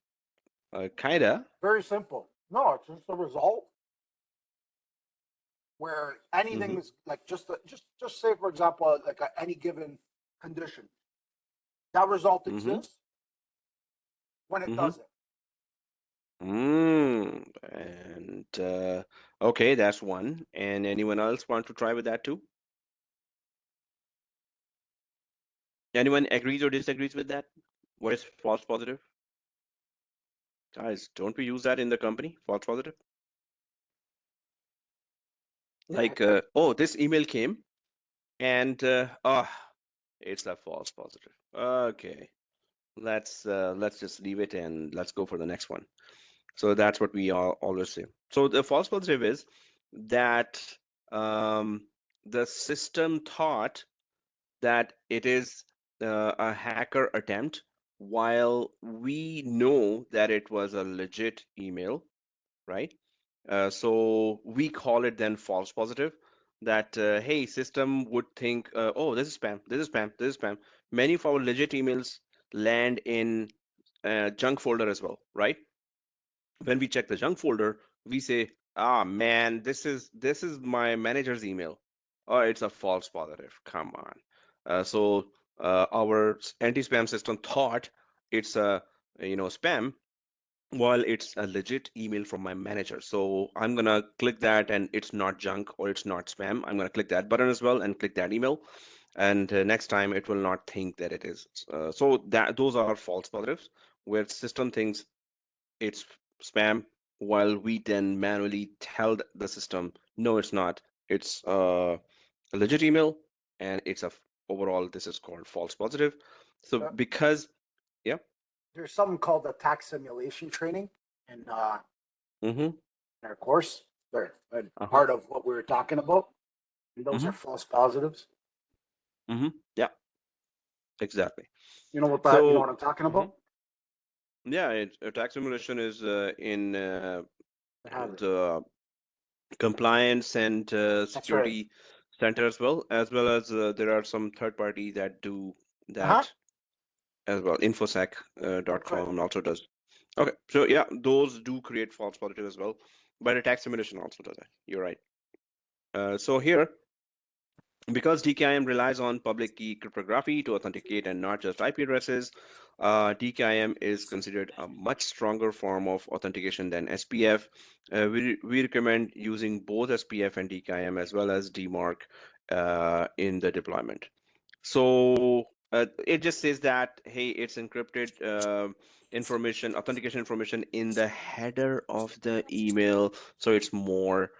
Kinda. Very simple. No, it's just a result where anything Mm-hmm. is like just say for example like any given condition. That result Mm-hmm. exists when it Mm-hmm. doesn't. And okay, that's one. And anyone else want to try with that too? Anyone agrees or disagrees with that? What is false positive? Guys, don't we use that in the company? False positive? Yeah, Like, oh, this email came and it's a false positive. Okay, let's just leave it and let's go for the next one. So that's what we all always say. So the false positive is that um, the system thought that it is a hacker attempt, while we know that it was a legit email, right? So we call it then false positive. That hey, system would think, oh, this is spam, this is spam, this is spam. Many of our legit emails land in junk folder as well, right? When we check the junk folder, we say, ah, man, this is my manager's email. Oh, it's a false positive. Come on. Our anti-spam system thought it's a spam, while it's a legit email from my manager. So I'm gonna click that, and it's not junk or it's not spam. I'm gonna click that button as well and click that email, and next time it will not think that it is. So that those are false positives, where system thinks it's spam, while we then manually tell the system, no, it's not. It's a legit email, and it's overall, this is called false positive. So uh, because, yeah, there's something called attack simulation training in mm-hmm, our course. They're uh-huh, part of what we were talking about. And those mm-hmm, are false positives. mm-hmm, yeah, exactly. You know So, what I'm talking mhm, about? yeah, attack simulation is in I have it. the compliance and That's right. security center, as well as there are some third party that do Uh-huh. that as well. Infosec That's right. .com also does. Okay, so yeah, those do create false positive as well, but attack simulation also does that. You're right. So here, Because DKIM relies on public key cryptography to authenticate and not just IP addresses, DKIM is considered a much stronger form of authentication than SPF. We recommend using both SPF and DKIM as well as DMARC in the deployment. So it just says that, hey, it's encrypted information, authentication information in the header of the email, so it's more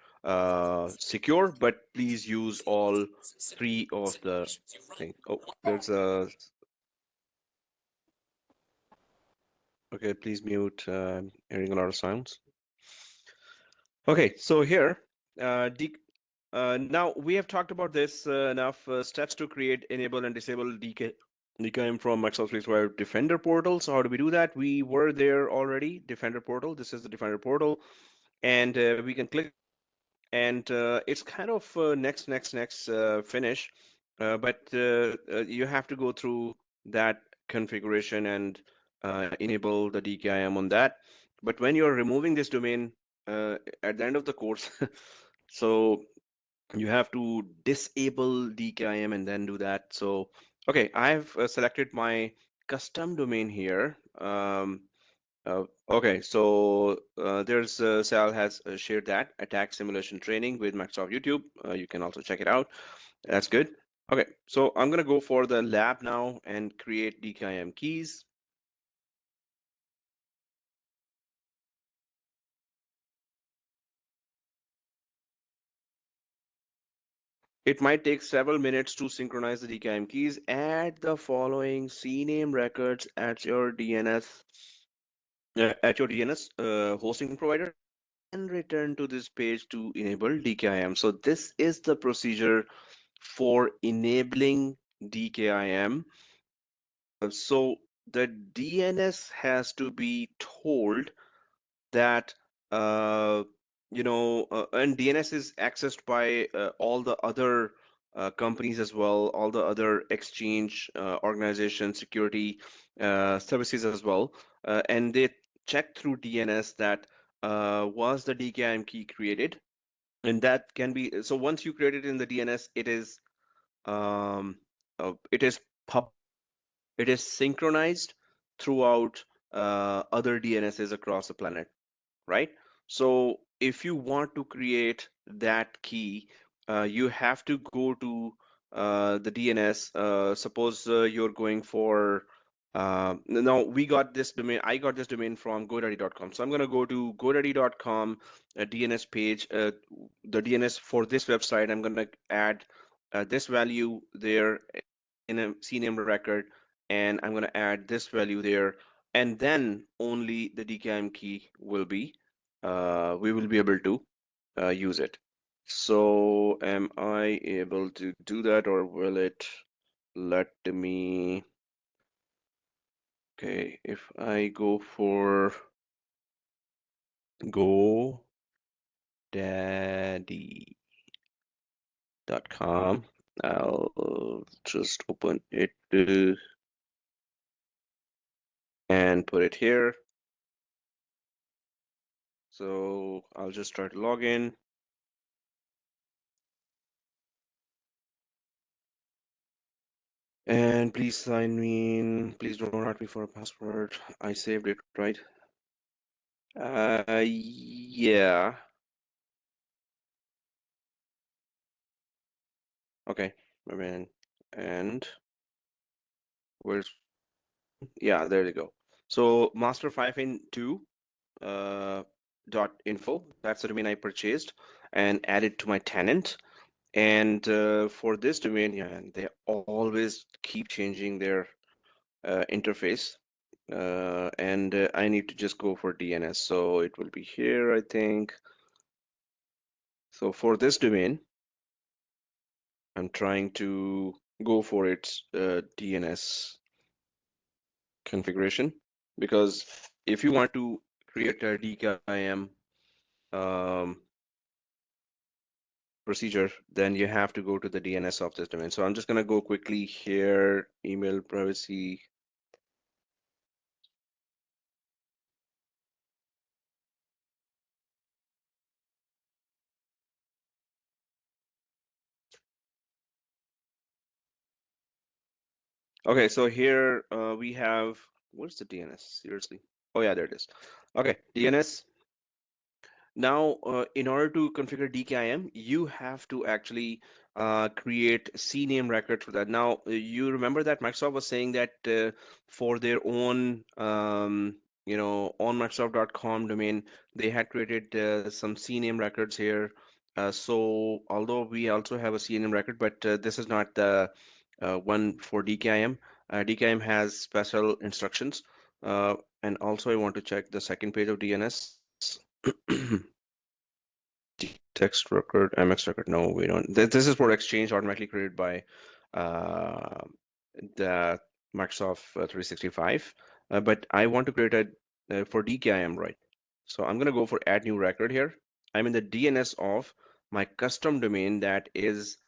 secure, but please use all three of the thing. Oh, there's a, okay, please mute, I'm hearing a lot of sounds. Okay, so here, now we have talked about this enough. Steps to create, enable, and disable DKIM from Microsoft 365 Defender portal. So how do we do that? We were there already, Defender portal. This is the Defender portal, and we can click, and it's kind of next, finish, but you have to go through that configuration and enable the DKIM on that. But when you're removing this domain at the end of the course, so you have to disable DKIM and then do that. So, okay, I've selected my custom domain here. Okay, so there's Sal has shared that attack simulation training with Microsoft YouTube. You can also check it out. That's good. Okay, so I'm gonna go for the lab now and create DKIM keys. It might take several minutes to synchronize the DKIM keys. Add the following CNAME records at your DNS hosting provider, and return to this page to enable DKIM. So this is the procedure for enabling DKIM. So the DNS has to be told that and DNS is accessed by all the other companies as well, all the other exchange organization security services as well, and they check through DNS that was the DKIM key created, and that can be, so once you create it in the DNS, um, it is pub it is synchronized throughout other DNSs across the planet, right? So if you want to create that key, you have to go to the DNS. Suppose you're going for, now we got this domain, I got this domain from GoDaddy.com. So I'm going to go to GoDaddy.com DNS page, the DNS for this website. I'm going to add this value there in a CNAME record, and I'm going to add this value there, and then only the DKIM key will be we will be able to use it. So am I able to do that, or will it let me? Okay, if I go for GoDaddy.com, I'll just open it and put it here. So I'll just try to log in. And please sign me in. Please don't ask me for a password. I saved it, right? Yeah. Okay, I mean, and where's, yeah, there you go. So master 5 in 2 .info, that's the domain I purchased and added to my tenant. And for this domain, yeah, they always keep changing their interface. And I need to just go for DNS. So it will be here, I think. So for this domain, I'm trying to go for its DNS configuration, because if you want to create a DKIM procedure, then you have to go to the DNS of this domain. So I'm just going to go quickly here, email privacy. Okay, so here we have, where's the DNS? Seriously. Oh yeah, there it is. Okay, DNS. Now, in order to configure DKIM, you have to actually create CNAME records for that. Now, you remember that Microsoft was saying that for their own, on Microsoft.com domain, they had created some CNAME records here. So, although we also have a CNAME record, but this is not the one for DKIM. DKIM has special instructions. And also, I want to check the second page of DNS. Text record, MX record. No, we don't. This is for Exchange automatically created by uh, the Microsoft 365. But I want to create a for DKIM, right? So I'm going to go for add new record here. I'm in the DNS of my custom domain that is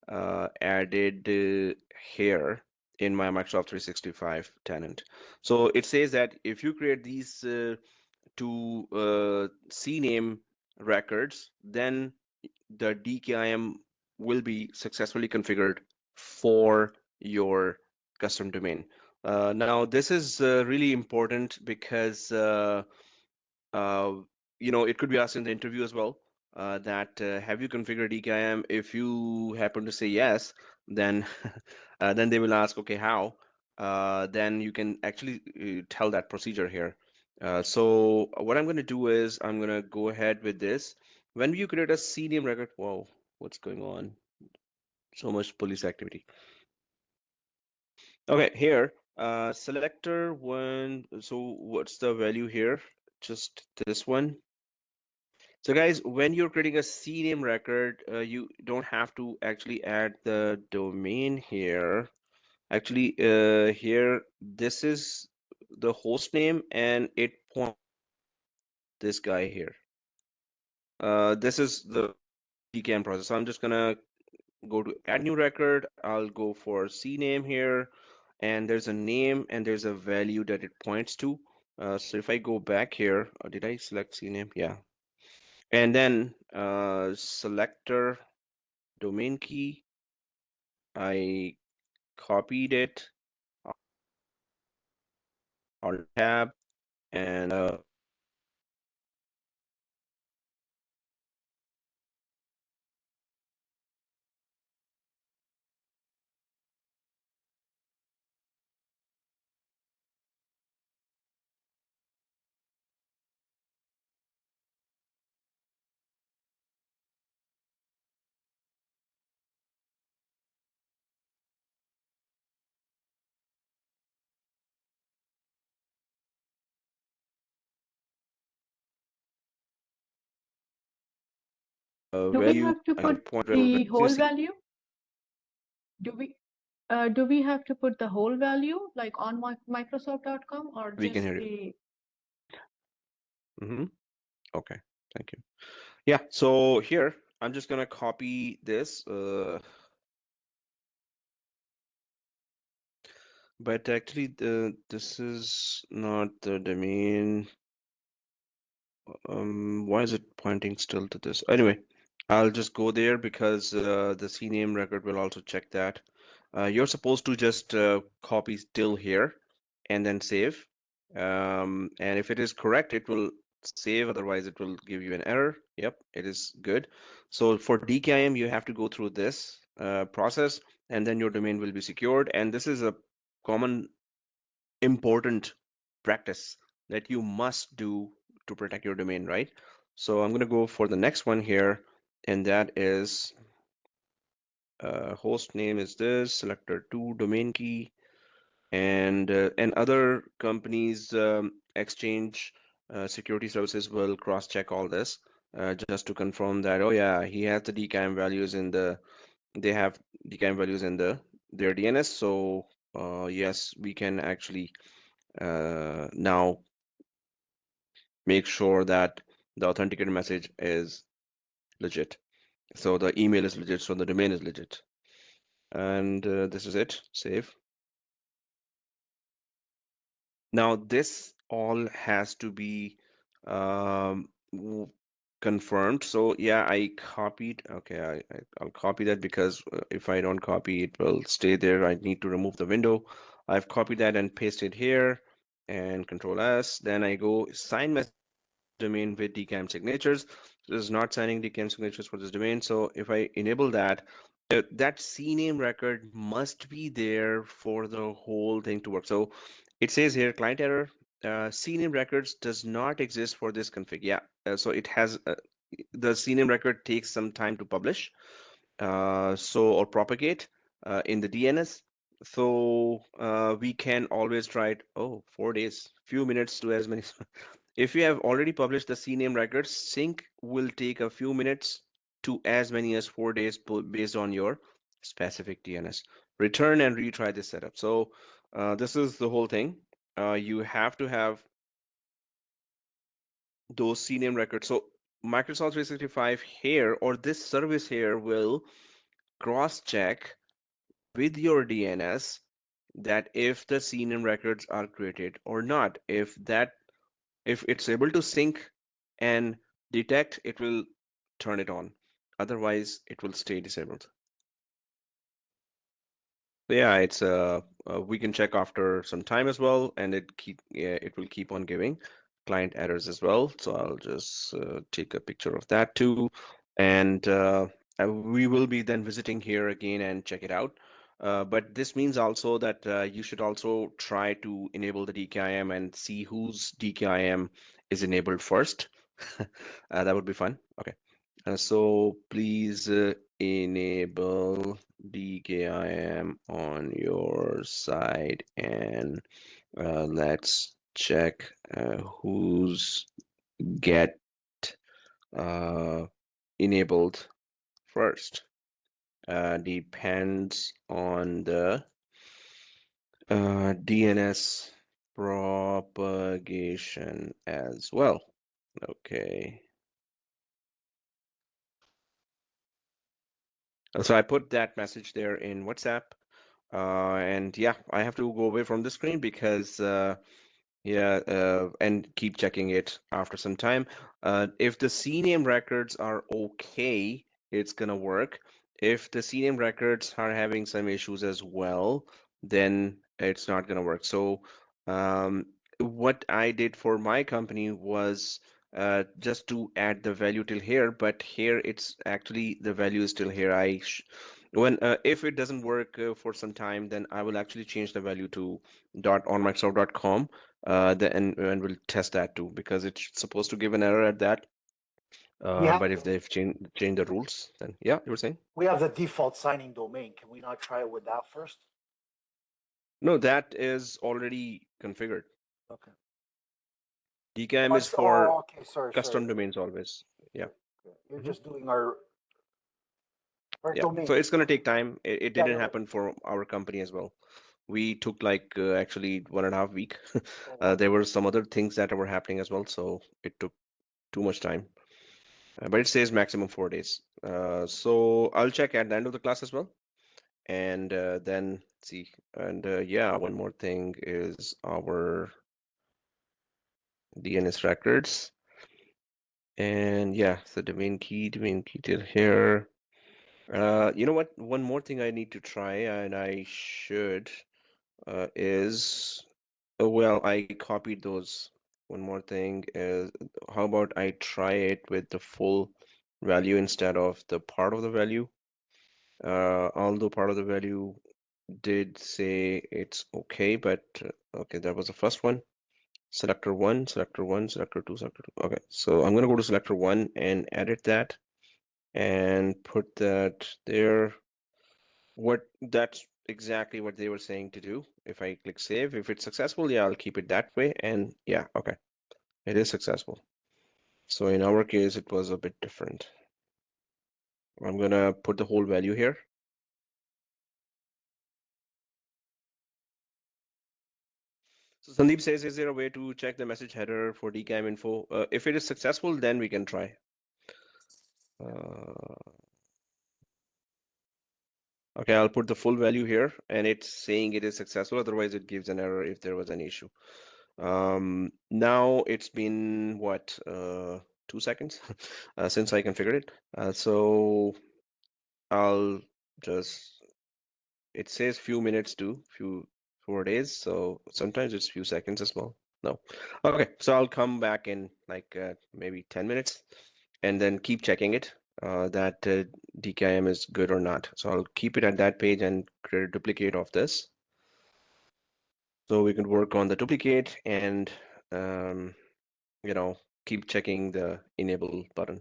added here in my Microsoft 365 tenant. So it says that if you create these to CNAME records, then the DKIM will be successfully configured for your custom domain. Now, this is really important because uh, it could be asked in the interview as well that have you configured DKIM? If you happen to say yes, then then they will ask, okay, how? Then you can actually tell that procedure here. So what I'm going to do is I'm going to go ahead with this. When you create a CNAME record, whoa, what's going on? So much police activity. Okay, here, selector one. So what's the value here? Just this one. So guys, when you're creating a CNAME record, you don't have to actually add the domain here. Actually, here, this is the host name and it points this guy here. This is the DKIM process. So I'm just gonna go to add new record. I'll go for CNAME here, and there's a name and there's a value that it points to. So if I go back here, did I select CNAME? Yeah. And then selector domain key. I copied it, Alt tab, and Do we value. have to I put point the so you whole see, value? Do we have to put the whole value like on Microsoft.com or we can just hear you. the? Okay, thank you. Yeah, so here I'm just gonna copy this, but actually this is not the domain. Why is it pointing still to this? Anyway, I'll just go there because the CNAME record will also check that. You're supposed to just copy till here and then save. And if it is correct, it will save. Otherwise, it will give you an error. Yep, it is good. So for DKIM, you have to go through this process, and then your domain will be secured. And this is a common important practice that you must do to protect your domain, right? So I'm going to go for the next one here, and that is host name is this, selector 2 domain key, and other companies exchange security services will cross-check all this just to confirm that, oh yeah, he has the DKIM values in the they have DKIM values in their DNS. So yes, we can actually now make sure that the authenticated message is legit. So the email is legit, so the domain is legit. And this is it, save. Now this all has to be confirmed. So yeah, I copied. Okay, I'll copy that because if I don't copy, it will stay there. I need to remove the window. I've copied that and pasted here and Control S. Then I go sign message domain with DKIM signatures. This is not signing DKIM signatures for this domain. So if I enable that, that CNAME record must be there for the whole thing to work. So it says here client error. CNAME records does not exist for this config. Yeah, so it has the CNAME record takes some time to publish, or propagate in the DNS. So we can always try it. Oh, 4 days, few minutes to as many. If you have already published the CNAME records, sync will take a few minutes to as many as 4 days based on your specific DNS. Return and retry this setup. So this is the whole thing. You have to have those CNAME records. So Microsoft 365 here, or this service here, will cross-check with your DNS that if the CNAME records are created or not. If it's able to sync and detect, it will turn it on. Otherwise, it will stay disabled. So yeah, it's we can check after some time as well, and it will keep on giving client errors as well. So I'll just take a picture of that too, and we will be then visiting here again and check it out. But this means also that you should also try to enable the DKIM and see whose DKIM is enabled first. That would be fun. Okay. So please enable DKIM on your side, and let's check who's get uh, enabled first. Depends on the DNS propagation as well. Okay. So I put that message there in WhatsApp. And yeah, I have to go away from the screen because and keep checking it after some time. If the CNAME records are okay, it's gonna work. If the CNAME records are having some issues as well, then it's not gonna work. So what I did for my company was just to add the value till here, but here it's actually the value is still here. When if it doesn't work for some time, then I will actually change the value to .onmicrosoft.com, and we'll test that too because it's supposed to give an error at that. But if they've changed the rules, then yeah, you were saying? We have the default signing domain. Can we not try it with that first? No, that is already configured. Okay. DKIM is for okay. Sorry. custom domains always. Yeah. Okay. You're Mhm. just doing our Yeah. domain. So it's gonna take time. It Yeah, didn't happen for our company as well. We took like actually 1.5 week. Oh, wow. There were some other things that were happening as well, so it took too much time. But it says maximum 4 days. So I'll check at the end of the class as well, and then see. And yeah, one more thing is our DNS records. And yeah, the domain key till here. You know what? One more thing I need to try, and I should, is, well, I copied those. One more thing is, how about I try it with the full value instead of the part of the value? Although part of the value did say it's okay, but okay, that was the first one. Selector one, selector one, selector two, selector two. Okay, so I'm gonna go to selector one and edit that and put that there. That's exactly what they were saying to do. If I click save, if it's successful, yeah, I'll keep it that way. And yeah, okay, it is successful. So in our case, it was a bit different. I'm gonna put the whole value here. So Sandeep says, is there a way to check the message header for DKIM info? If it is successful, then we can try. Okay, I'll put the full value here, and it's saying it is successful. Otherwise, it gives an error if there was an issue. Now it's been what? 2 seconds since I configured it. So I'll just, it says few minutes to few 4 days, so sometimes it's few seconds as well. No. Okay, so I'll come back in like maybe 10 minutes and then keep checking it that DKIM is good or not. So I'll keep it at that page and create a duplicate of this. So we can work on the duplicate and you know, keep checking the enable button.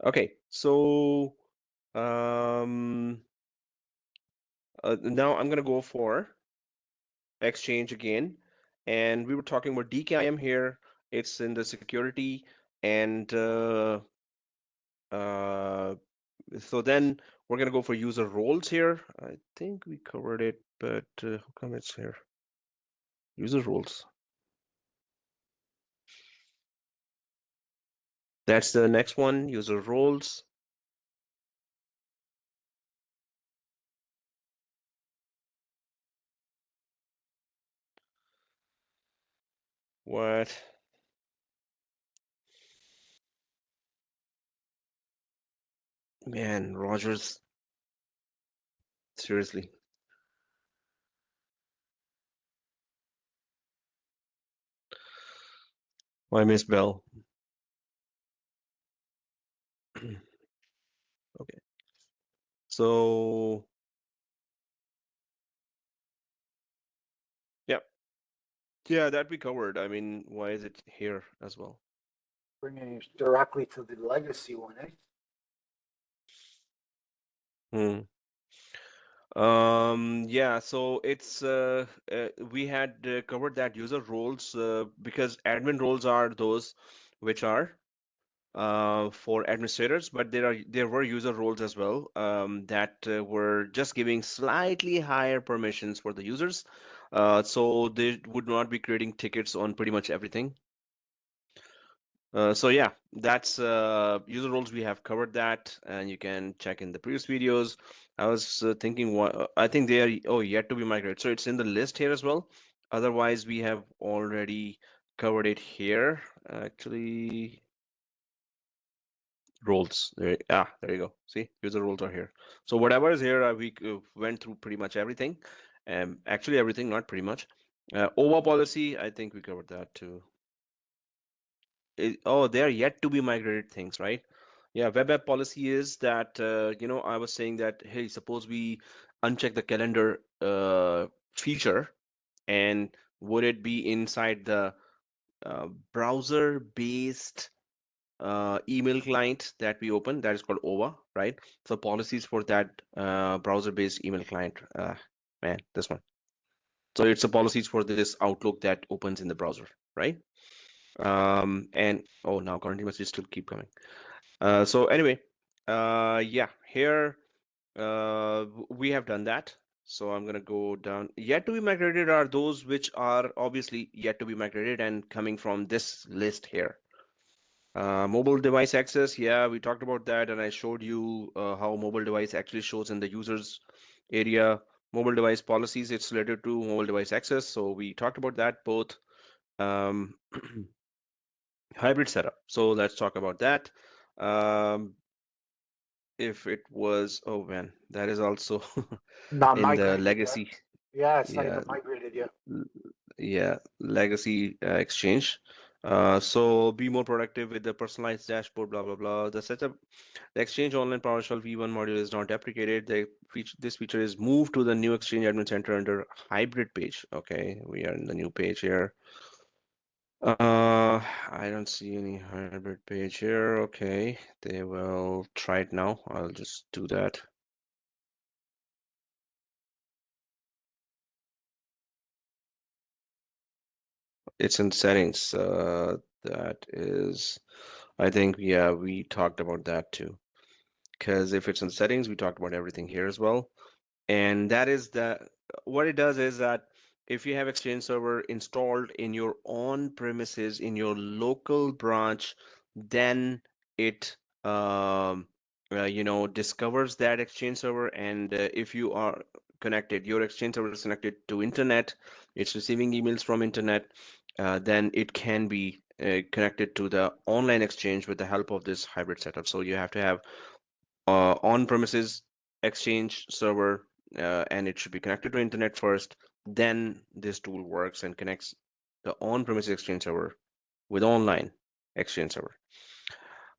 Okay, so now I'm gonna go for Exchange again, and we were talking about DKIM here. It's in the security, and so then we're gonna go for user roles here. I think we covered it, but how come it's here? User roles. That's the next one, user roles. What? Man, Rogers, seriously. Why Miss Bell? Okay. So, yeah. Yeah, that we covered. I mean, why is it here as well? Bringing you directly to the legacy one, eh? Yeah, so it's we had covered that user roles because admin roles are those which are for administrators, but there were user roles as well that were just giving slightly higher permissions for the users. So they would not be creating tickets on pretty much everything. So yeah, that's user roles. We have covered that, and you can check in the previous videos. I was thinking, what I think they are yet to be migrated. So it's in the list here as well. Otherwise, we have already covered it here. Actually, roles. There you go. See, user roles are here. So whatever is here, we went through pretty much everything. Actually, everything, not pretty much. OVA policy, I think we covered that too. Oh, they are yet to be migrated things, right? Yeah, web app policy is that, I was saying that, hey, suppose we uncheck the calendar feature, and would it be inside the browser-based email client that we open? That is called OVA, right? So policies for that browser-based email client, man, this one. So it's the policies for this Outlook that opens in the browser, right? And oh, now currently messages still keep coming. So anyway, yeah, here we have done that. So I'm gonna go down. Yet to be migrated are those which are obviously yet to be migrated and coming from this list here. Mobile device access, yeah, we talked about that, and I showed you how mobile device actually shows in the users area. Mobile device policies, it's related to mobile device access. So we talked about that both. Um, hybrid setup. So let's talk about that. Um, if it was, oh man, that is also Not in the migrated yet. legacy. Yeah, it's not Yeah, even migrated yet. yeah, legacy exchange. So be more productive with the personalized dashboard, blah, blah, blah. The setup, the Exchange Online PowerShell V1 module is not deprecated. This feature is moved to the new Exchange Admin Center under hybrid page. Okay, we are in the new page here. I don't see any hybrid page here. Okay, they will try it now. I'll just do that. It's in settings. That is, I think, yeah, we talked about that too. Because if it's in settings, we talked about everything here as well. And that is what it does is that if you have Exchange Server installed in your on premises in your local branch, then it discovers that Exchange Server, and if you are connected, your Exchange Server is connected to internet, it's receiving emails from internet, then it can be connected to the online exchange with the help of this hybrid setup. So you have to have on-premises exchange server, and it should be connected to internet first. Then this tool works and connects the on-premises exchange server with online exchange server.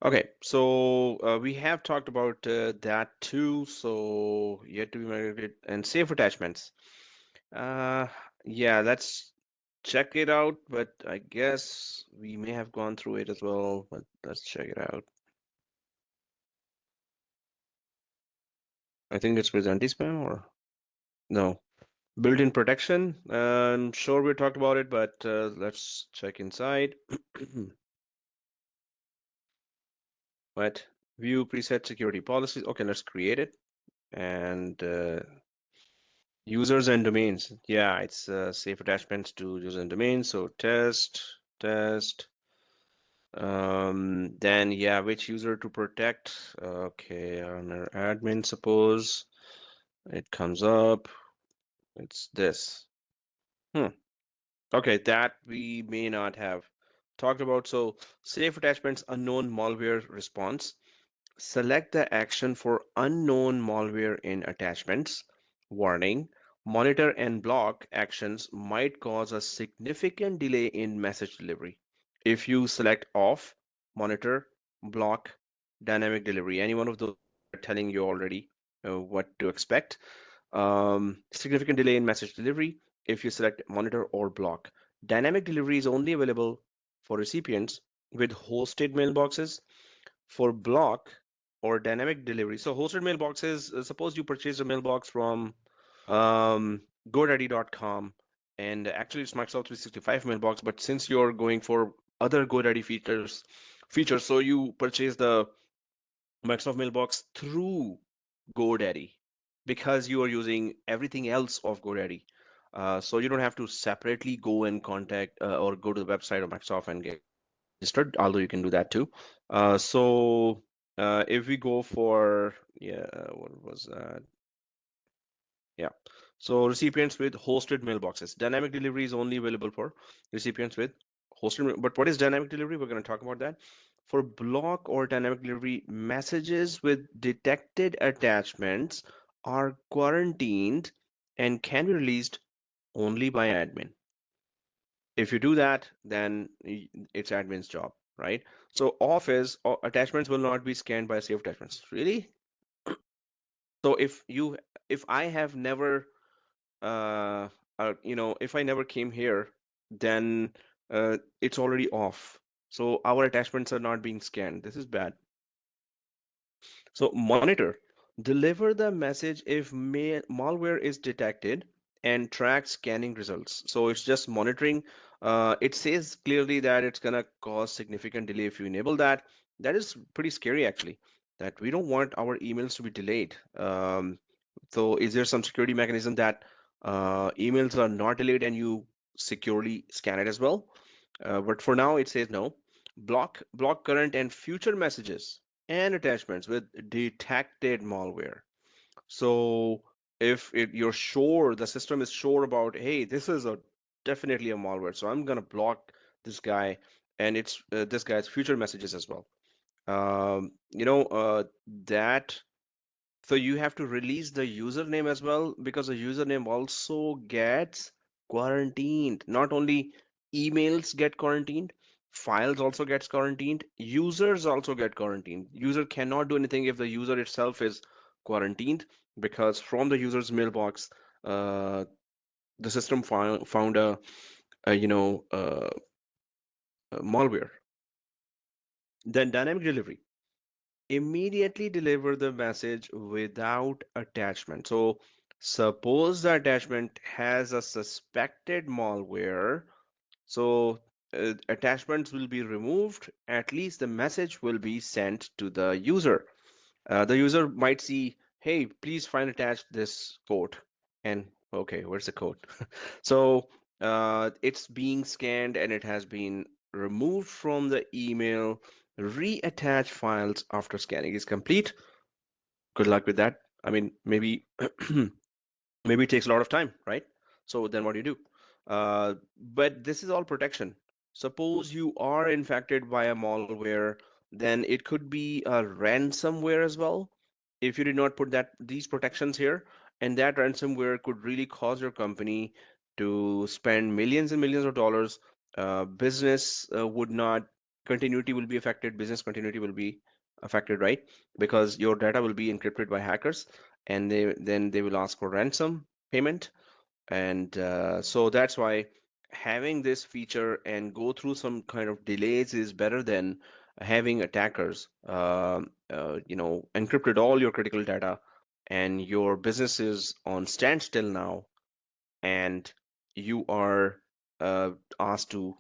Okay, so we have talked about that too. So yet to be migrated and safe attachments. Uh, yeah, let's check it out. But I guess we may have gone through it as well. But let's check it out. I think it's with anti-spam or no. Built-in protection. I'm sure we talked about it, but let's check inside. What? View preset security policies. Okay, let's create it. And users and domains. Yeah, it's safe attachments to users and domains. So test. Then yeah, which user to protect? Okay, I'm an admin, suppose. It comes up. It's this. Okay, that we may not have talked about. So safe attachments, unknown malware response. Select the action for unknown malware in attachments. Warning, monitor and block actions might cause a significant delay in message delivery. If you select off, monitor, block, dynamic delivery, any one of those are telling you already what to expect. Significant delay in message delivery if you select monitor or block. Dynamic delivery is only available for recipients with hosted mailboxes. For block or dynamic delivery, so hosted mailboxes, suppose you purchase a mailbox from GoDaddy.com, and actually it's Microsoft 365 mailbox, but since you're going for other GoDaddy features, so you purchase the Microsoft mailbox through GoDaddy because you are using everything else of GoDaddy. So you don't have to separately go and contact or go to the website of Microsoft and get registered, although you can do that too. If we go for, yeah, what was that? Yeah. So recipients with hosted mailboxes. Dynamic delivery is only available for recipients with hosted. But what is dynamic delivery? We're going to talk about that. For block or dynamic delivery, messages with detected attachments are quarantined and can be released only by admin. If you do that, then it's admin's job, right? So off is attachments will not be scanned by safe attachments. Really? So if I have never uh, if I never came here, then it's already off. So our attachments are not being scanned. This is bad. So monitor, deliver the message if malware is detected and track scanning results. So it's just monitoring. It says clearly that it's gonna cause significant delay if you enable that. That is pretty scary actually, that we don't want our emails to be delayed. So is there some security mechanism that emails are not delayed and you securely scan it as well? But for now, it says no. Block current and future messages and attachments with detected malware. So if you're sure, the system is sure about, hey, this is a definitely a malware, so I'm gonna block this guy and it's this guy's future messages as well. That so you have to release the username as well because the username also gets quarantined. Not only emails get quarantined, files also gets quarantined, users also get quarantined. User cannot do anything if the user itself is quarantined because from the user's mailbox, uh, the system found a malware. Then dynamic delivery. Immediately deliver the message without attachment. So suppose the attachment has a suspected malware, so attachments will be removed. At least the message will be sent to the user. The user might see, hey, please find attached this code. And okay, where's the code? So it's being scanned and it has been removed from the email. Reattach files after scanning is complete. Good luck with that. I mean, maybe maybe it takes a lot of time, right? So then what do you do? But this is all protection. Suppose you are infected by a malware, then it could be a ransomware as well. If you did not put that these protections here, and that ransomware could really cause your company to spend millions and millions of dollars. Business would not continuity will be affected. Business continuity will be affected, right? Because your data will be encrypted by hackers, and they will ask for ransom payment, and so that's why having this feature and go through some kind of delays is better than having attackers, encrypted all your critical data, and your business is on standstill now, and you are uh, asked to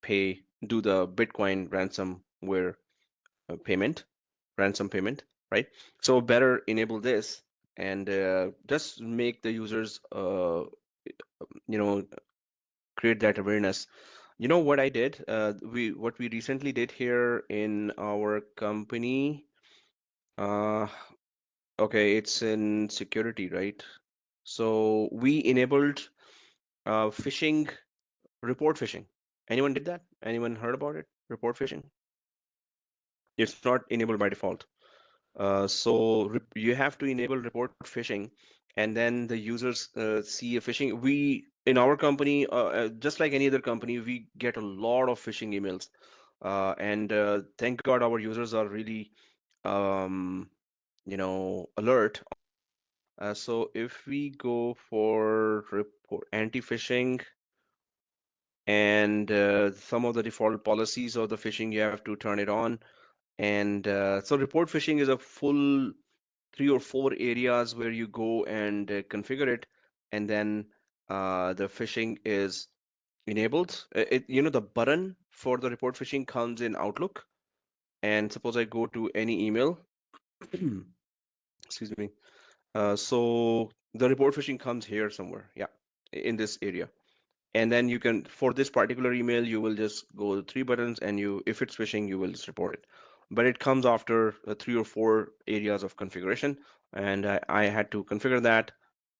do the Bitcoin ransomware payment, ransom payment, right? So better enable this and just make the users, you know, create that awareness. You know what I did? What we recently did here in our company. Uh, okay, it's in security, right? So we enabled phishing, report phishing. Anyone did that? Anyone heard about it? Report phishing? It's not enabled by default. So you have to enable report phishing, and then the users see a phishing. We in our company, just like any other company, we get a lot of phishing emails, and thank God our users are really, um, alert. So if we go for report anti-phishing and some of the default policies of the phishing, you have to turn it on. And so report phishing is a full 3 or 4 areas where you go and configure it, and then the phishing is enabled. The button for the report phishing comes in Outlook, and suppose I go to any email, excuse me. So the report phishing comes here somewhere, yeah, in this area. And then you can, for this particular email, you will just go to 3 buttons, and if it's phishing, you will just report it. But it comes after 3 or 4 areas of configuration, and I had to configure that.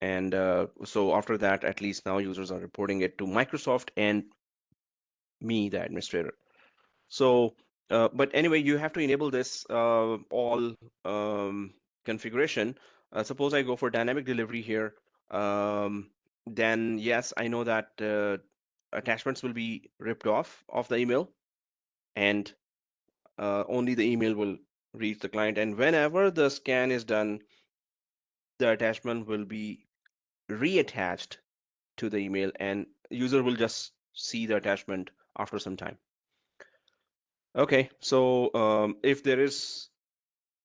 And so after that, at least now users are reporting it to Microsoft and me, the administrator. So, but anyway, you have to enable this all configuration. Suppose I go for dynamic delivery here, then yes, I know that attachments will be ripped off of the email, and only the email will reach the client. And whenever the scan is done, the attachment will be reattached to the email, and user will just see the attachment after some time. Okay, so if there is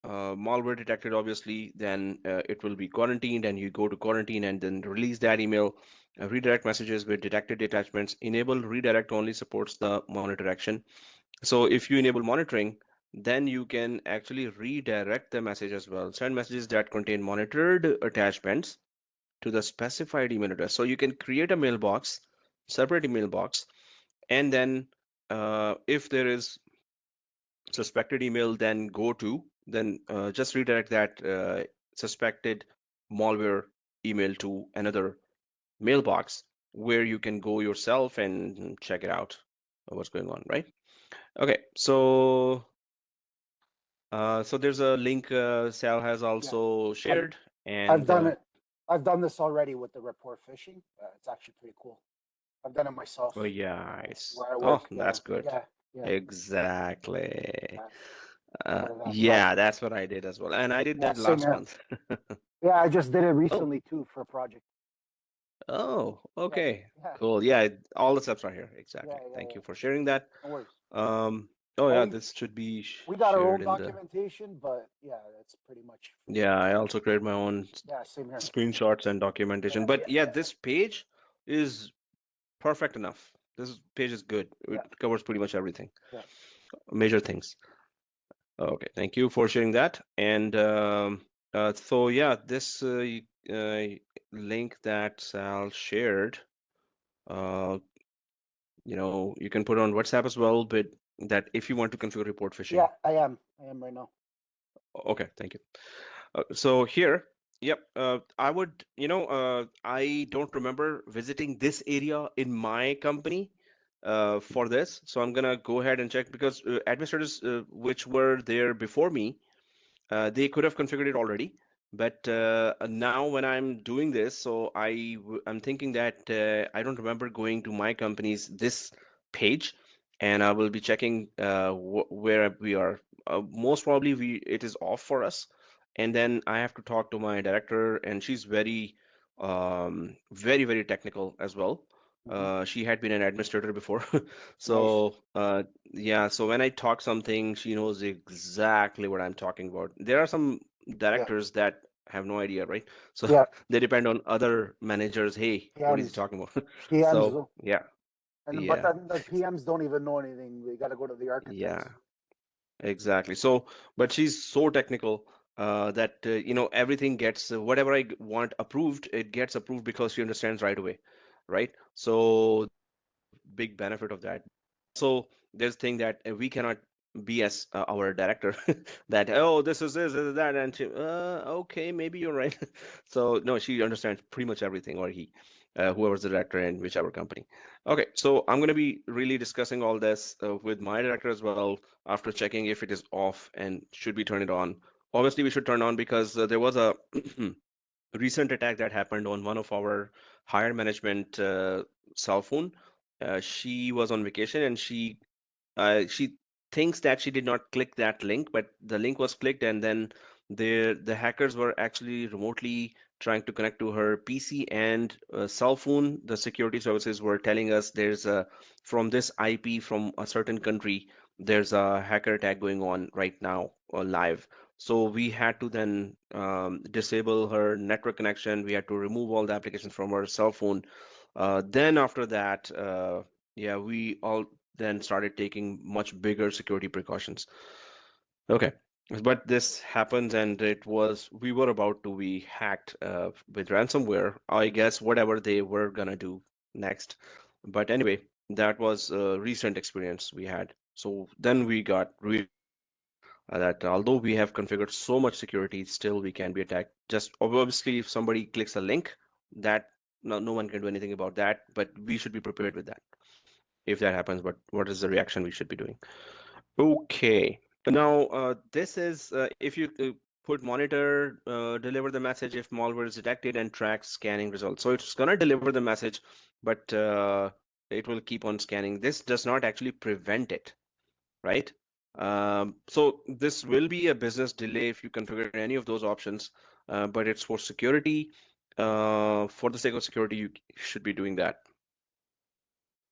malware detected, obviously, then it will be quarantined, and you go to quarantine and then release that email. Redirect messages with detected attachments. Enable redirect only supports the monitor action. So if you enable monitoring, then you can actually redirect the message as well. Send messages that contain monitored attachments to the specified email address. So you can create a mailbox, separate email box, and then if there is suspected email, then just redirect that suspected malware email to another mailbox where you can go yourself and check it out, what's going on, right? Okay, so there's a link Sal has also shared, I've and done it. I've done this already with the report phishing. It's actually pretty cool. I've done it myself oh yeah, it's where I oh, work. Yeah, that's good. yeah. Exactly. That's part of that Yeah, project. that's what I did as well, and I did Yeah, that same last here. month. Yeah, I just did it Oh, recently too for a project. oh, Yeah, okay. yeah, Cool. Yeah, all the steps are here. yeah, Exactly. yeah, Thank yeah. you for sharing that. No worries. Oh Well, yeah, we this should be we got our shared own in the. documentation, but yeah, that's pretty much for me. Yeah, I also create my own Yeah, same here. screenshots and Yeah, documentation. But yeah, yeah, yeah, this page is perfect enough. This page is good. yeah, It covers pretty much everything, yeah. major things. Okay, thank you for sharing that. And so yeah, this uh, link that Sal shared, uh, you can put on WhatsApp as well, but that if you want to configure report phishing. Yeah, I am. I am right now. Okay, thank you. So here, yep, I don't remember visiting this area in my company. for this. So I'm gonna go ahead and check because administrators which were there before me, they could have configured it already, but now when I'm doing this, so I'm thinking that I don't remember going to my company's this page, and I will be checking where we are. Most probably it is off for us, and then I have to talk to my director, and she's very technical as well. Mhm. She had been an administrator before, Nice. so yeah, so when I talk something, she knows exactly what I'm talking about. There are some Yeah. directors that have no idea, right? So Yeah. they depend on other managers. Hey, what is he PMs. talking about? PMs. So yeah, And but yeah, then the PMs don't even know anything. They got to go to the yeah, architects. exactly. So, but she's so technical that everything gets whatever want approved, it gets approved because she understands right away, right? So that's a big benefit of that. But also, there's thing that we cannot be as our director that oh this is that and she, okay maybe you're right. So no, she understands pretty much everything, or he, whoever's the director in whichever company. Okay, so I'm going to be really discussing all this with my director as well after checking if it is off and should we turn it on. Obviously, we should turn on because there was a recent attack that happened on one of our higher management cell phone. She was on vacation and she thinks that she did not click that link, but the link was clicked, and then the hackers were actually remotely trying to connect to her PC and cell phone. The security services were telling us there's a from this IP from a certain country, there's a hacker attack going on right now or live. So we had to then disable her network connection. We had to remove all the applications from her cell phone. Then after that, yeah, we all then started taking much bigger security precautions. Okay. But this happens, and we were about to be hacked with ransomware, I guess, whatever they were gonna do next. But anyway, that was a recent experience we had. So then we got really scared that although we have configured so much security, still we can be attacked. Just obviously, if somebody clicks a link, that no one can do anything about that, but we should be prepared with that if that happens. But what is the reaction we should be doing? Okay. Now, this is if you put monitor, deliver the message if malware is detected and track scanning results. So it's gonna deliver the message, but it will keep on scanning. This does not actually prevent it, right? So this will be a business delay if you configure any of those options, but it's for security. For the sake of security, you should be doing that.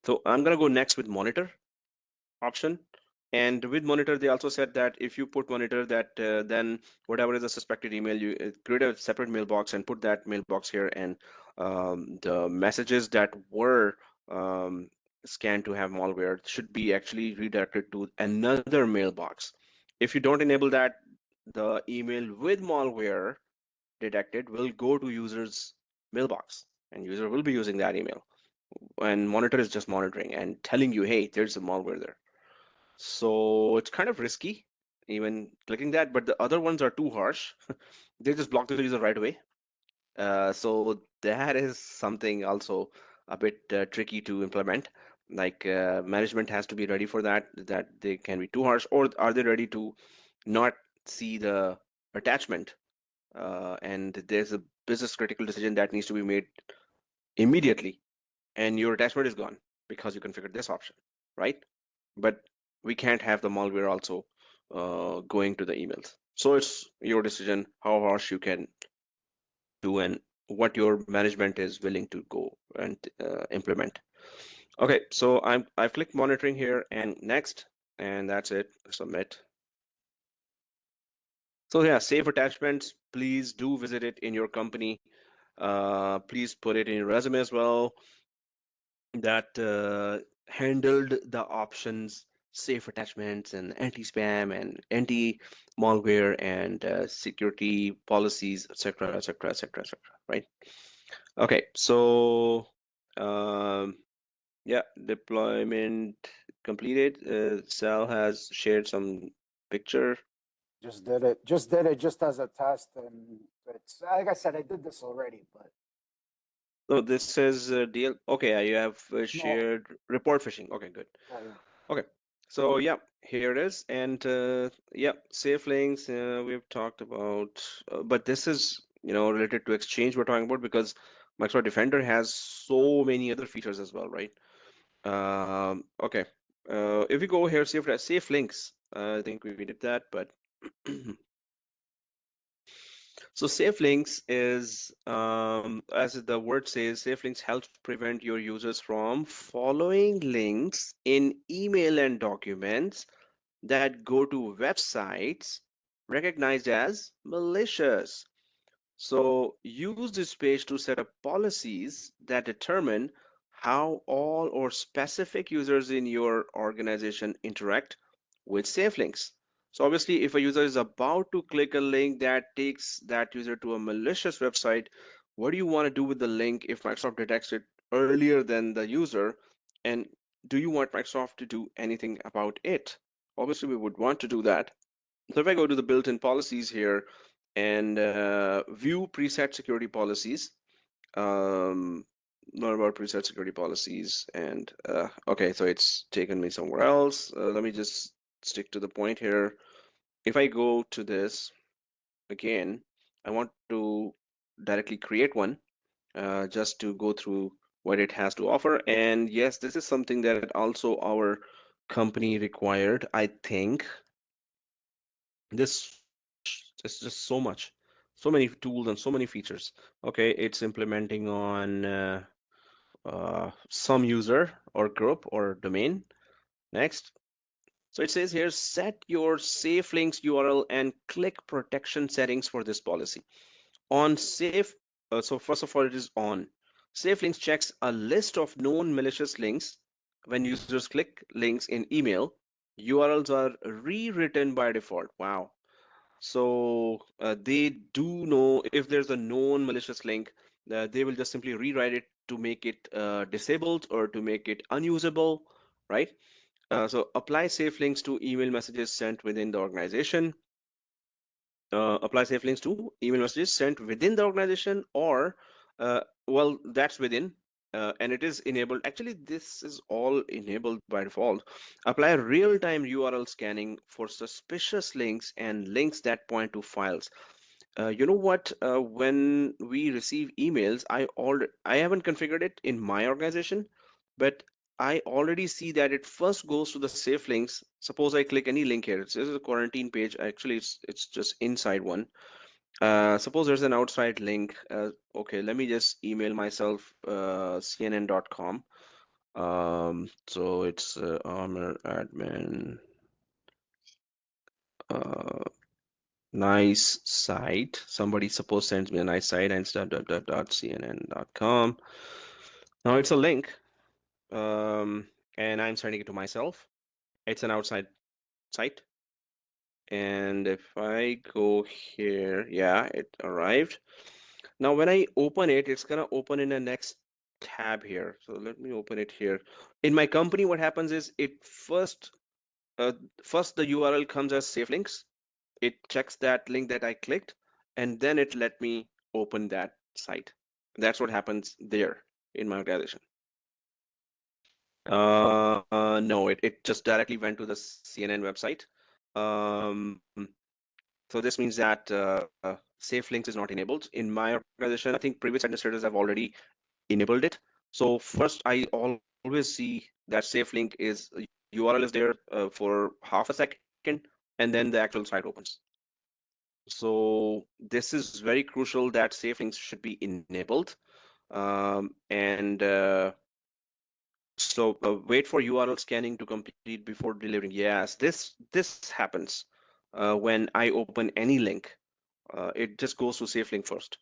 So I'm gonna go next with monitor option. And with monitor, they also said that if you put monitor, that then whatever is a suspected email, you create a separate mailbox and put that mailbox here, and the messages that were scanned to have malware should be actually redirected to another mailbox. If you don't enable that, the email with malware detected will go to user's mailbox, and user will be using that email. And monitor is just monitoring and telling you, hey, there's a malware there. So it's kind of risky, even clicking that, but the other ones are too harsh. They just block the user right away. So that is something also a bit tricky to implement. Like management has to be ready for that, that they can be too harsh, or are they ready to not see the attachment? And there's a business critical decision that needs to be made immediately, and your attachment is gone because you configured this option, right? But we can't have the malware also going to the emails. So it's your decision how harsh you can do and what your management is willing to go and implement. Okay, so I've clicked monitoring here and next, and that's it. Submit. So yeah, save attachments. Please do visit it in your company. Please put it in your resume as well. That handled the options, safe attachments and anti-spam and anti-malware and security policies, etc., etc., etc., etc. Right? Okay, so yeah, deployment completed. Sal has shared some picture. Just did it. Just did it just as a test, and it's like I said, I did this already, but No, this is DL. Okay, you have No. shared report phishing. Okay, good. Yeah, yeah. Okay, so yeah, here it is, and yeah, safe links we've talked about, but this is related to Exchange we're talking about because Microsoft Defender has so many other features as well, right? Okay, if we go here, safe links, I think we did that, but so safe links is, as the word says, safe links helps prevent your users from following links in email and documents that go to websites recognized as malicious. So use this page to set up policies that determine how all or specific users in your organization interact with safe links. So obviously, if a user is about to click a link that takes that user to a malicious website, what do you want to do with the link if Microsoft detects it earlier than the user? And do you want Microsoft to do anything about it? Obviously, we would want to do that. So if I go to the built-in policies here and view preset security policies, um, not about preset security policies, and okay, so it's taken me somewhere else. Let me just stick to the point here. If I go to this again, I want to directly create one just to go through what it has to offer. And yes, this is something that also our company required. I think there's so much, there's just so many tools and so many features. Okay, it's implementing on some user or group or domain. Next. So it says here, set your safe links URL and click protection settings for this policy. On safe, so first of all, it is on. Safe links checks a list of known malicious links. When users click links in email, URLs are rewritten by default. Wow. So they do know if there's a known malicious link, they will just simply rewrite it to make it disabled or to make it unusable, right? So apply safe links to email messages sent within the organization. Apply safe links to email messages sent within the organization, or well, that's within, and it is enabled. Actually, this is all enabled by default. Apply real-time URL scanning for suspicious links and links that point to files. You know what? When we receive emails, I haven't configured it in my organization, but I already see that it first goes to the safe links. Suppose I click any link here. This is a quarantine page. Actually, it's just inside one. Suppose there's an outside link. Okay, let me just email myself cnn.com. So it's armor admin. Uh, nice site. Somebody suppose sends me a nice site and stuff cnn.com. Now it's a link, and I'm sending it to myself. It's an outside site. And if I go here, yeah, it arrived. Now when I open it, it's gonna open in the next tab here. So let me open it here. In my company, what happens is it uh, first the URL comes as safe links. It checks that link that I clicked, and then it let me open that site. That's what happens there in my organization. No, it just directly went to the CNN website. Um, so this means that safe links is not enabled in my organization. I think previous administrators have already enabled it. So first, I always see that safe link is URL is there for half a second, and then the actual site opens. So this is very crucial that safe links should be enabled. And so wait for URL scanning to complete before delivering. Yes, this happens when I open any link. It just goes to safe link first.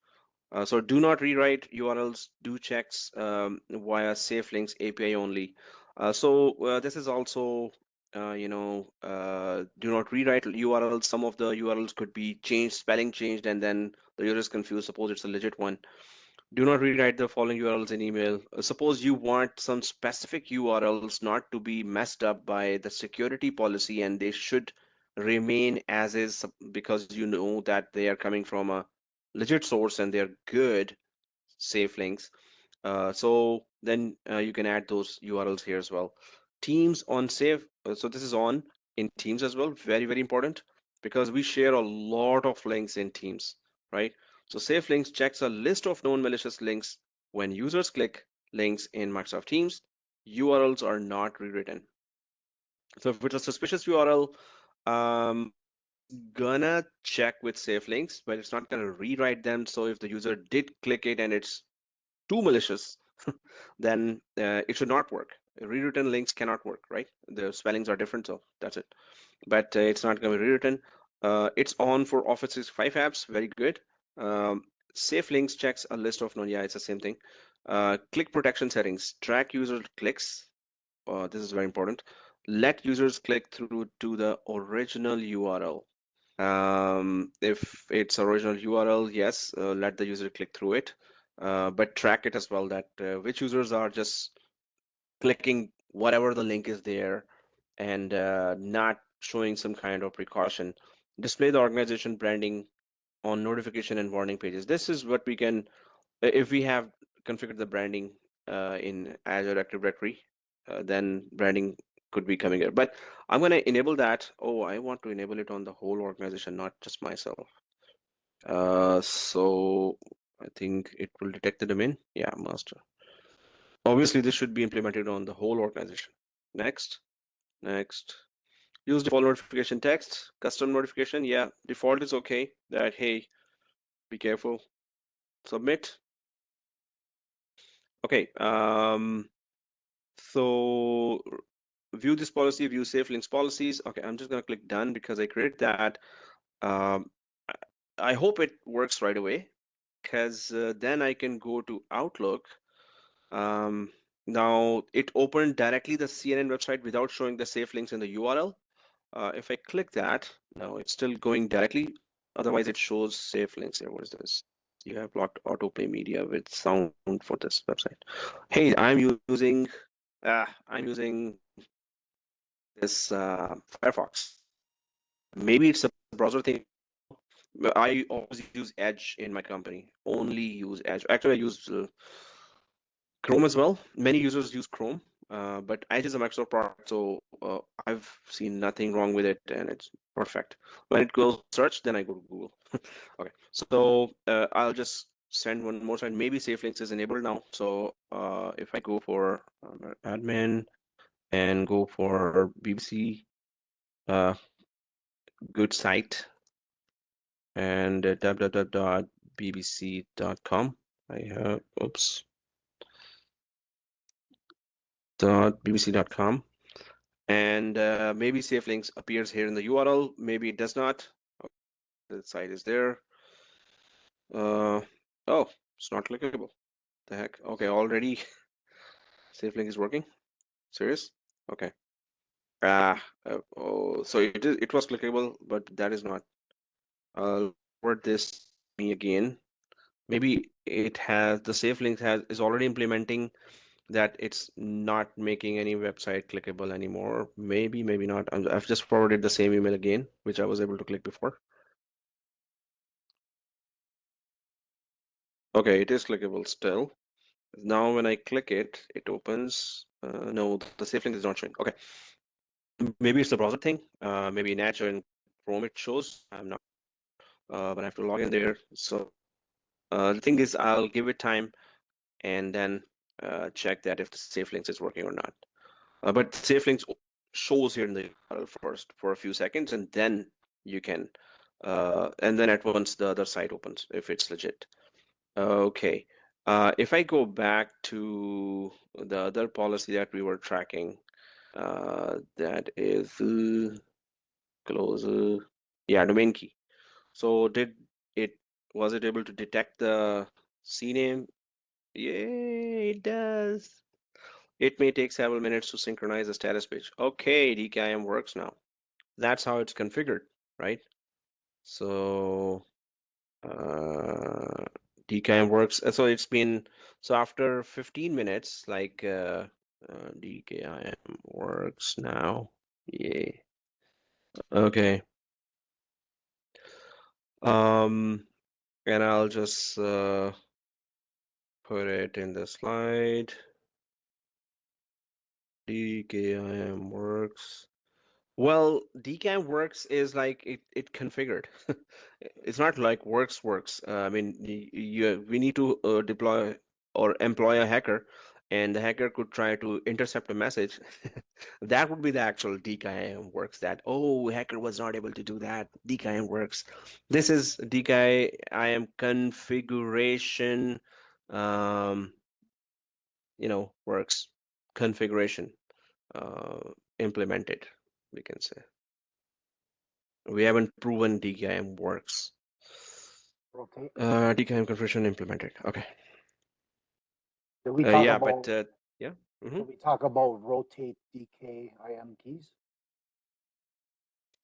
So do not rewrite URLs, do checks via safe links API only. So this is also, do not rewrite URLs. Some of the URLs could be changed, spelling changed, and then the user is confused. Suppose it's a legit one. Do not rewrite the following URLs in email. Suppose you want some specific URLs not to be messed up by the security policy and they should remain as is because you know that they are coming from a legit source and they're good safe links. So then you can add those URLs here as well. Teams on save. So this is on in Teams as well. Very, very important because we share a lot of links in Teams, right? So Safe Links checks a list of known malicious links. When users click links in Microsoft Teams, URLs are not rewritten. So if it's a suspicious URL, it's gonna check with safe links, but it's not gonna rewrite them. So if the user did click it and it's too malicious, then it should not work. Rewritten links cannot work, right? The spellings are different, so that's it. But it's not going to be rewritten. It's on for Office 365 apps. Very good. Safe links checks a list of known. Yeah, it's the same thing. Click protection settings. Track user clicks. This is very important. Let users click through to the original URL. If it's original URL, yes, let the user click through it, but track it as well that which users are just clicking whatever the link is there and not showing some kind of precaution. Display the organization branding on notification and warning pages. This is what we can, if we have configured the branding in Azure Active Directory, then branding could be coming here. But I'm going to enable that. Oh, I want to enable it on the whole organization, not just myself. So I think it will detect the domain. Yeah, master. Obviously, this should be implemented on the whole organization. Next, next. Use default notification text, custom notification. Yeah, default is okay. That, hey, be careful. Submit. Okay. So view this policy, view safe links policies. Okay, I'm just gonna click done because I created that. Um, I hope it works right away because then I can go to Outlook. Now it opened directly the CNN website without showing the safe links in the URL. If I click that, no, it's still going directly. Otherwise, it shows safe links here. What is this? You have blocked autoplay media with sound for this website. Hey, I'm using this Firefox. Maybe it's a browser thing. I always use Edge in my company. Only use Edge. Actually, I use Chrome as well. Many users use Chrome, but Edge is a Microsoft product, so I've seen nothing wrong with it, and it's perfect. When it goes search, then I go to Google. Okay, so I'll just send one more sign. Maybe Safe Links is enabled now. So if I go for admin and go for BBC, uh, good site, and www.bbc.com. I have, oops, .bbc.com. And maybe safe links appears here in the URL. Maybe it does not. Okay, the site is there. Oh, it's not clickable. The heck? Okay, already safe link is working. Serious? Okay. So it was clickable, but that is not. I'll forward this me again. Maybe it has the safe link is already implementing that it's not making any website clickable anymore. Maybe, maybe not. I've just forwarded the same email again, which I was able to click before. Okay, it is clickable still. Now when I click it, it opens. No, the safe link is not showing. Okay, maybe it's the browser thing. Maybe in Edge or in Chrome it shows. I'm not, but I have to log in there. So the thing is, I'll give it time and then check that if the safe links is working or not. But safe links shows here in the URL first for a few seconds, and then you can, and then at once the other site opens if it's legit. Okay. If I go back to the other policy that we were tracking, that is close, yeah, domain key. So was it able to detect the CNAME? Yeah, it does. It may take several minutes to synchronize the status page. Okay, DKIM works now. That's how it's configured, right? So DKIM works. So it's been, so after 15 minutes, like DKIM works now. Yeah. Okay. And I'll just put it in the slide. DKIM works. Well, DKIM works is like it configured. It's not like works. I mean, we need to deploy or employ a hacker, and the hacker could try to intercept a message. That would be the actual DKIM works. That, oh, hacker was not able to do that. DKIM works. This is DKIM configuration, um, works configuration uh, implemented, we can say. We haven't proven DKIM works. Rotate. DKIM configuration implemented. Okay. Did we talk Yeah, about? but yeah. Did we talk about rotate DKIM keys?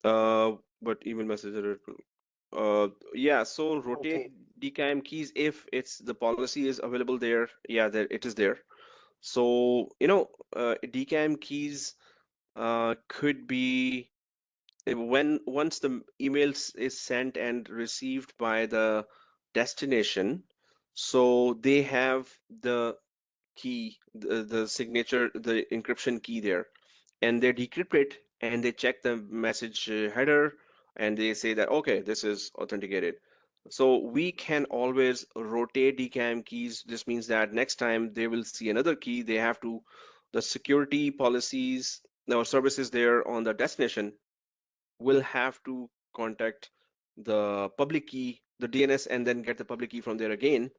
But email messenger. Yeah. So rotate Rotate. DKIM keys if it's the policy is available there. Yeah, there it is there. So DKIM keys could be when once the is sent and received by the destination, so they have the key, the signature, the encryption key there, and they decrypt it and they check the message header and they say that, okay, this is authenticated. So we can always rotate DKIM keys. This means that next time they will see another key, they have to, the security policies or services there on the destination will have to contact the public key, the DNS, and then get the public key from there again,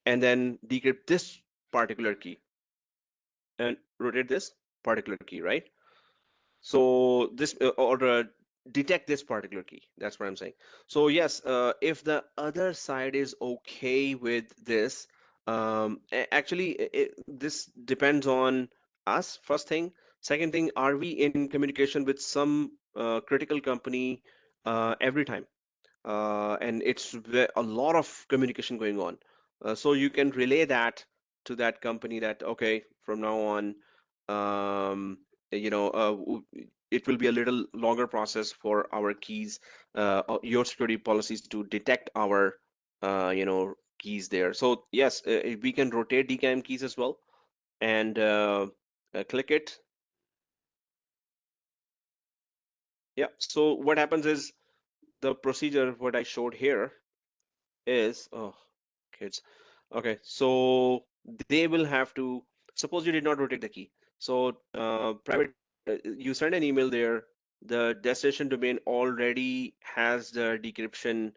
and then decrypt this particular key and rotate this particular key, right? So this or detect this particular key. That's what I'm saying. So yes, if the other side is okay with this, actually, this depends on us. First thing. Second thing, are we in communication with some critical company every time? And it's a lot of communication going on. So you can relay that to that company that, okay, from now on, um, it will be a little longer process for our keys, your security policies to detect our, keys there. So yes, we can rotate DKIM keys as well, and click it. Yeah. So what happens is the procedure, what I showed here is, oh, kids. Okay, so they will have to, suppose you did not rotate the key. So you send an email there, the destination domain already has the decryption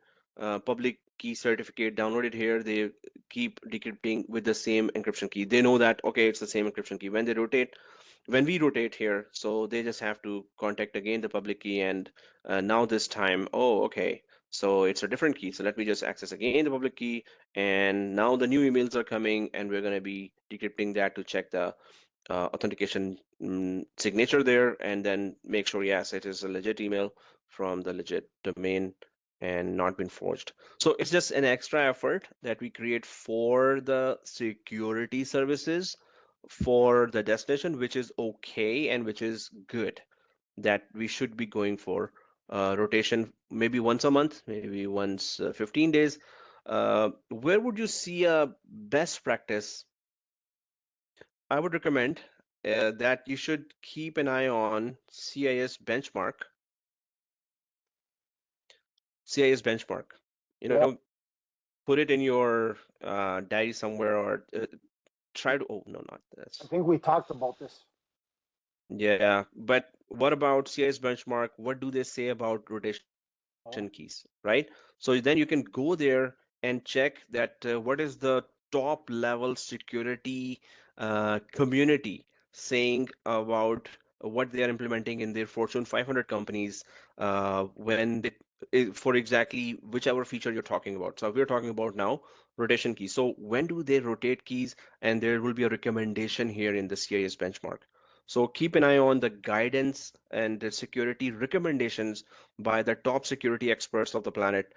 public key certificate downloaded here. They keep decrypting with the same encryption key. They know that, okay, it's the same encryption key. When we rotate here, so they just have to contact again the public key, and now this time, oh, okay, so it's a different key. So let me just access again the public key, and now the new emails are coming, and we're going to be decrypting that to check the authentication signature there, and then make sure, yes, it is a legit email from the legit domain and not been forged. So it's just an extra effort that we create for the security services for the destination, which is okay and which is good, that we should be going for rotation maybe once a month, maybe once 15 days. Where would you see a best practice? I would recommend that you should keep an eye on CIS benchmark. CIS benchmark. You Yeah. know, put it in your diary somewhere, or try to. Oh no, not I this. think we talked about this. Yeah, but what about CIS benchmark? What do they say about rotation keys, right? So then you can go there and check that what is the top level security community saying about what they are implementing in their Fortune 500 companies when they, for exactly whichever feature you're talking about. So we're talking about now rotation keys. So when do they rotate keys? And there will be a recommendation here in the CIS benchmark. So keep an eye on the guidance and the security recommendations by the top security experts of the planet.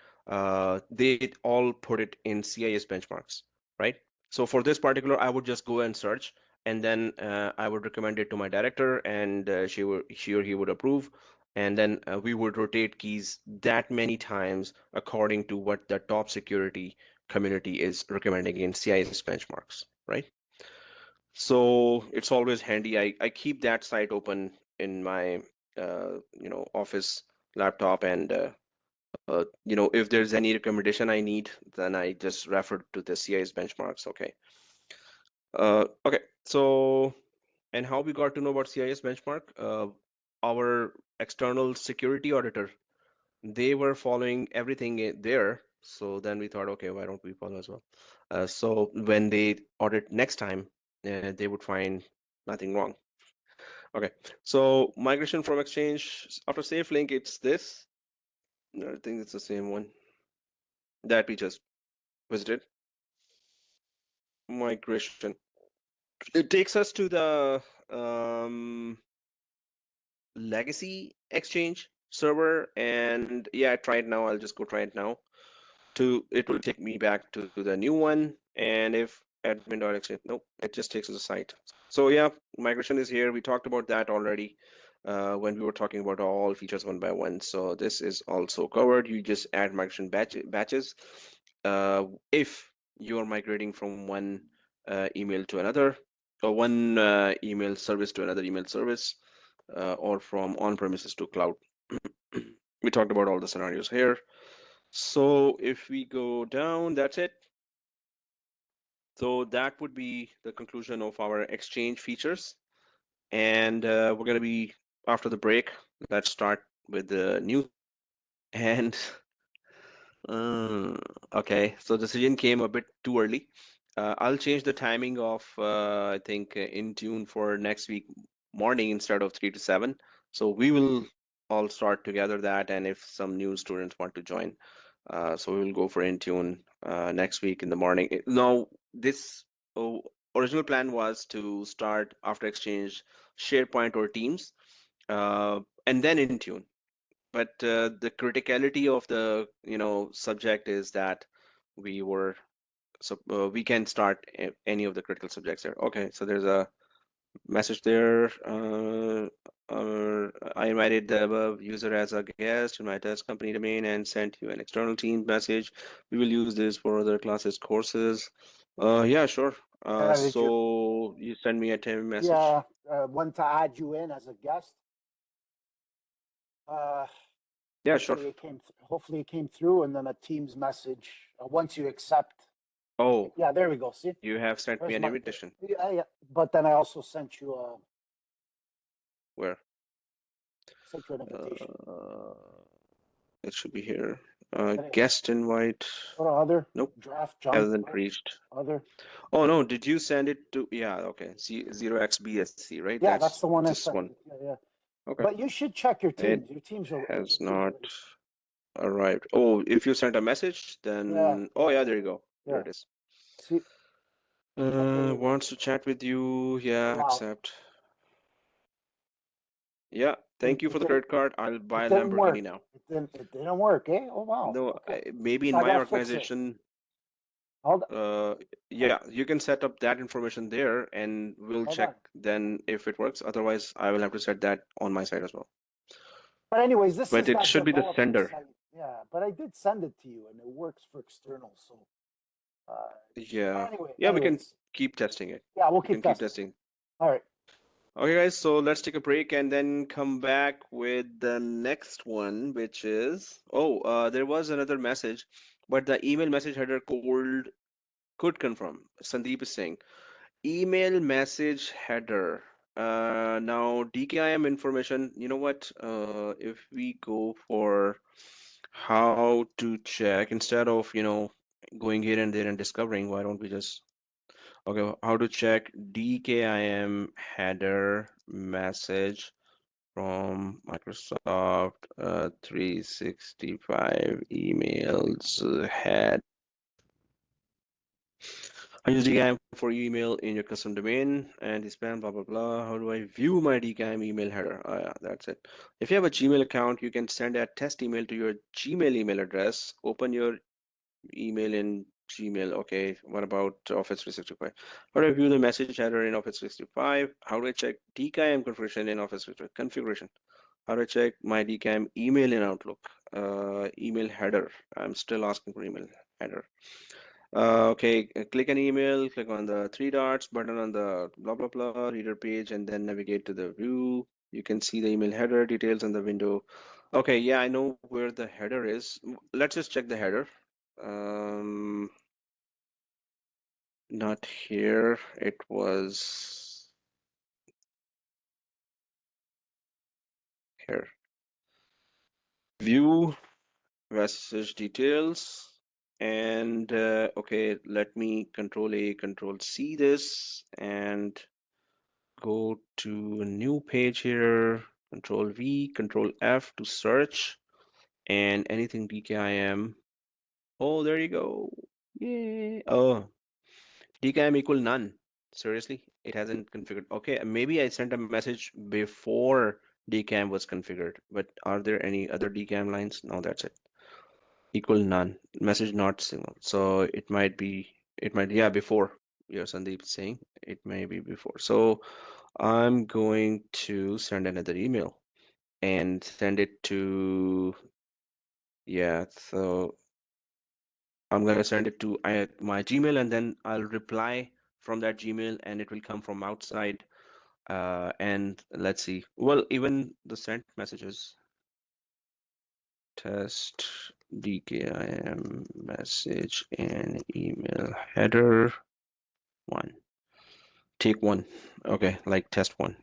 They all put it in CIS benchmarks, right? So for this particular, I would just go and search, and then I would recommend it to my director, and she or he would approve, and then we would rotate keys that many times according to what the top security community is recommending in CIS benchmarks, right? So it's always handy. I keep that site open in my office laptop, and if there's any recommendation I need, then I just refer to the CIS benchmarks. Okay. So, and how we got to know about CIS benchmark? Our external security auditor, they were following everything there. So then we thought, okay, why don't we follow as well? So when they audit next time, they would find nothing wrong. Okay, so migration from Exchange after SafeLink, it's this. I think it's the same one that we just visited. Migration. It takes us to the legacy Exchange server, and yeah, I tried now. I'll just go try it now. It will take me back to the new one, and if admin.exchange, nope, it just takes us to the site. So yeah, migration is here. We talked about that already when we were talking about all features one by one. So this is also covered. You just add migration batches. If you're migrating from one email to another, or one email service to another email service, or from on-premises to cloud. We talked about all the scenarios here. So if we go down, that's it. So that would be the conclusion of our Exchange features. And we're going to be, after the break, let's start with the news. And okay, so decision came a bit too early. I'll change the timing of, I think, Intune for next week morning instead of 3 to 7. So we will all start together that, and if some new students want to join, so we will go for Intune next week in the morning. Now, this original plan was to start after Exchange, SharePoint or Teams, and then Intune. But the criticality of the subject is that we were so we can start any of the critical subjects there. Okay, so there's a message there. I invited the above user as a guest in my test company domain and sent you an external team message. We will use this for other classes courses. Yeah, sure. So you send me a team message. Yeah, want to add you in as a guest. Yeah, sure. Hopefully it came through, and then a Teams message once you accept. Oh, yeah, there we go. See, you have sent me an invitation. Yeah, but then I also sent you a. Where? Sent you an invitation. It should be here. Guest invite. Go to other. Nope. Draft junk. Hasn't reached. Other. Oh no, did you send it to? Yeah, okay. 0xBSC, right? Yeah, that's the one I this sent. one. Yeah. Okay. But you should check your teams. Your teams has not arrived. Oh, if you sent a message, then yeah, there you go. There it is. See. Wants to chat with you. Yeah, accept. Yeah, thank you for the credit card. I'll buy a Lamborghini now. It didn't work, eh? Oh wow. No, maybe in my organization. Yeah, you can set up that information there, and we'll check then if it works. Otherwise, I will have to set that on my side as well. But anyways, this but it should be the sender. Site. Yeah, but I did send it to you, and it works for external. So. Yeah. Yeah, we can keep testing it. Yeah, we'll keep testing. All right. Okay, guys, so let's take a break and then come back with the next one, which is, there was another message, but the email message header could confirm. Sandeep is saying, email message header. Now DKIM information, you know what? If we go for how to check, instead of, going here and there and discovering, why don't we just, okay, how to check DKIM header message from Microsoft 365 emails head. I use DKIM for email in your custom domain and the spam, blah, blah, blah. How do I view my DKIM email header? Oh, yeah, that's it. If you have a Gmail account, you can send a test email to your Gmail email address. Open your email in Gmail. Okay, what about Office 365? How do I view the message header in Office 365? How do I check DKIM configuration in Office 365? Configuration. How do I check my DKIM email in Outlook? Email header. I'm still asking for email header. Okay, click an email, click on the three dots button on the blah blah blah reader page, and then navigate to the view. You can see the email header details in the window. Okay, yeah, I know where the header is. Let's just check the header. Um, Not here. It was here. View message details. And okay, let me control A, control C this and go to a new page here. Control V, control F to search and anything DKIM. Oh, there you go. Yay. Oh, DKIM equal none. Seriously, it hasn't configured. Okay, maybe I sent a message before DKIM was configured, but are there any other DKIM lines? No, that's it. Equal none. Message not signal. So yeah, before. Yeah, Sandeep saying it may be before. So I'm going to send another email and send it to, yeah, so I'm going to send it to my Gmail and then I'll reply from that Gmail and it will come from outside. And let's see. Well, even the sent messages, test DKIM message and email header one. Take one. Okay, like test one.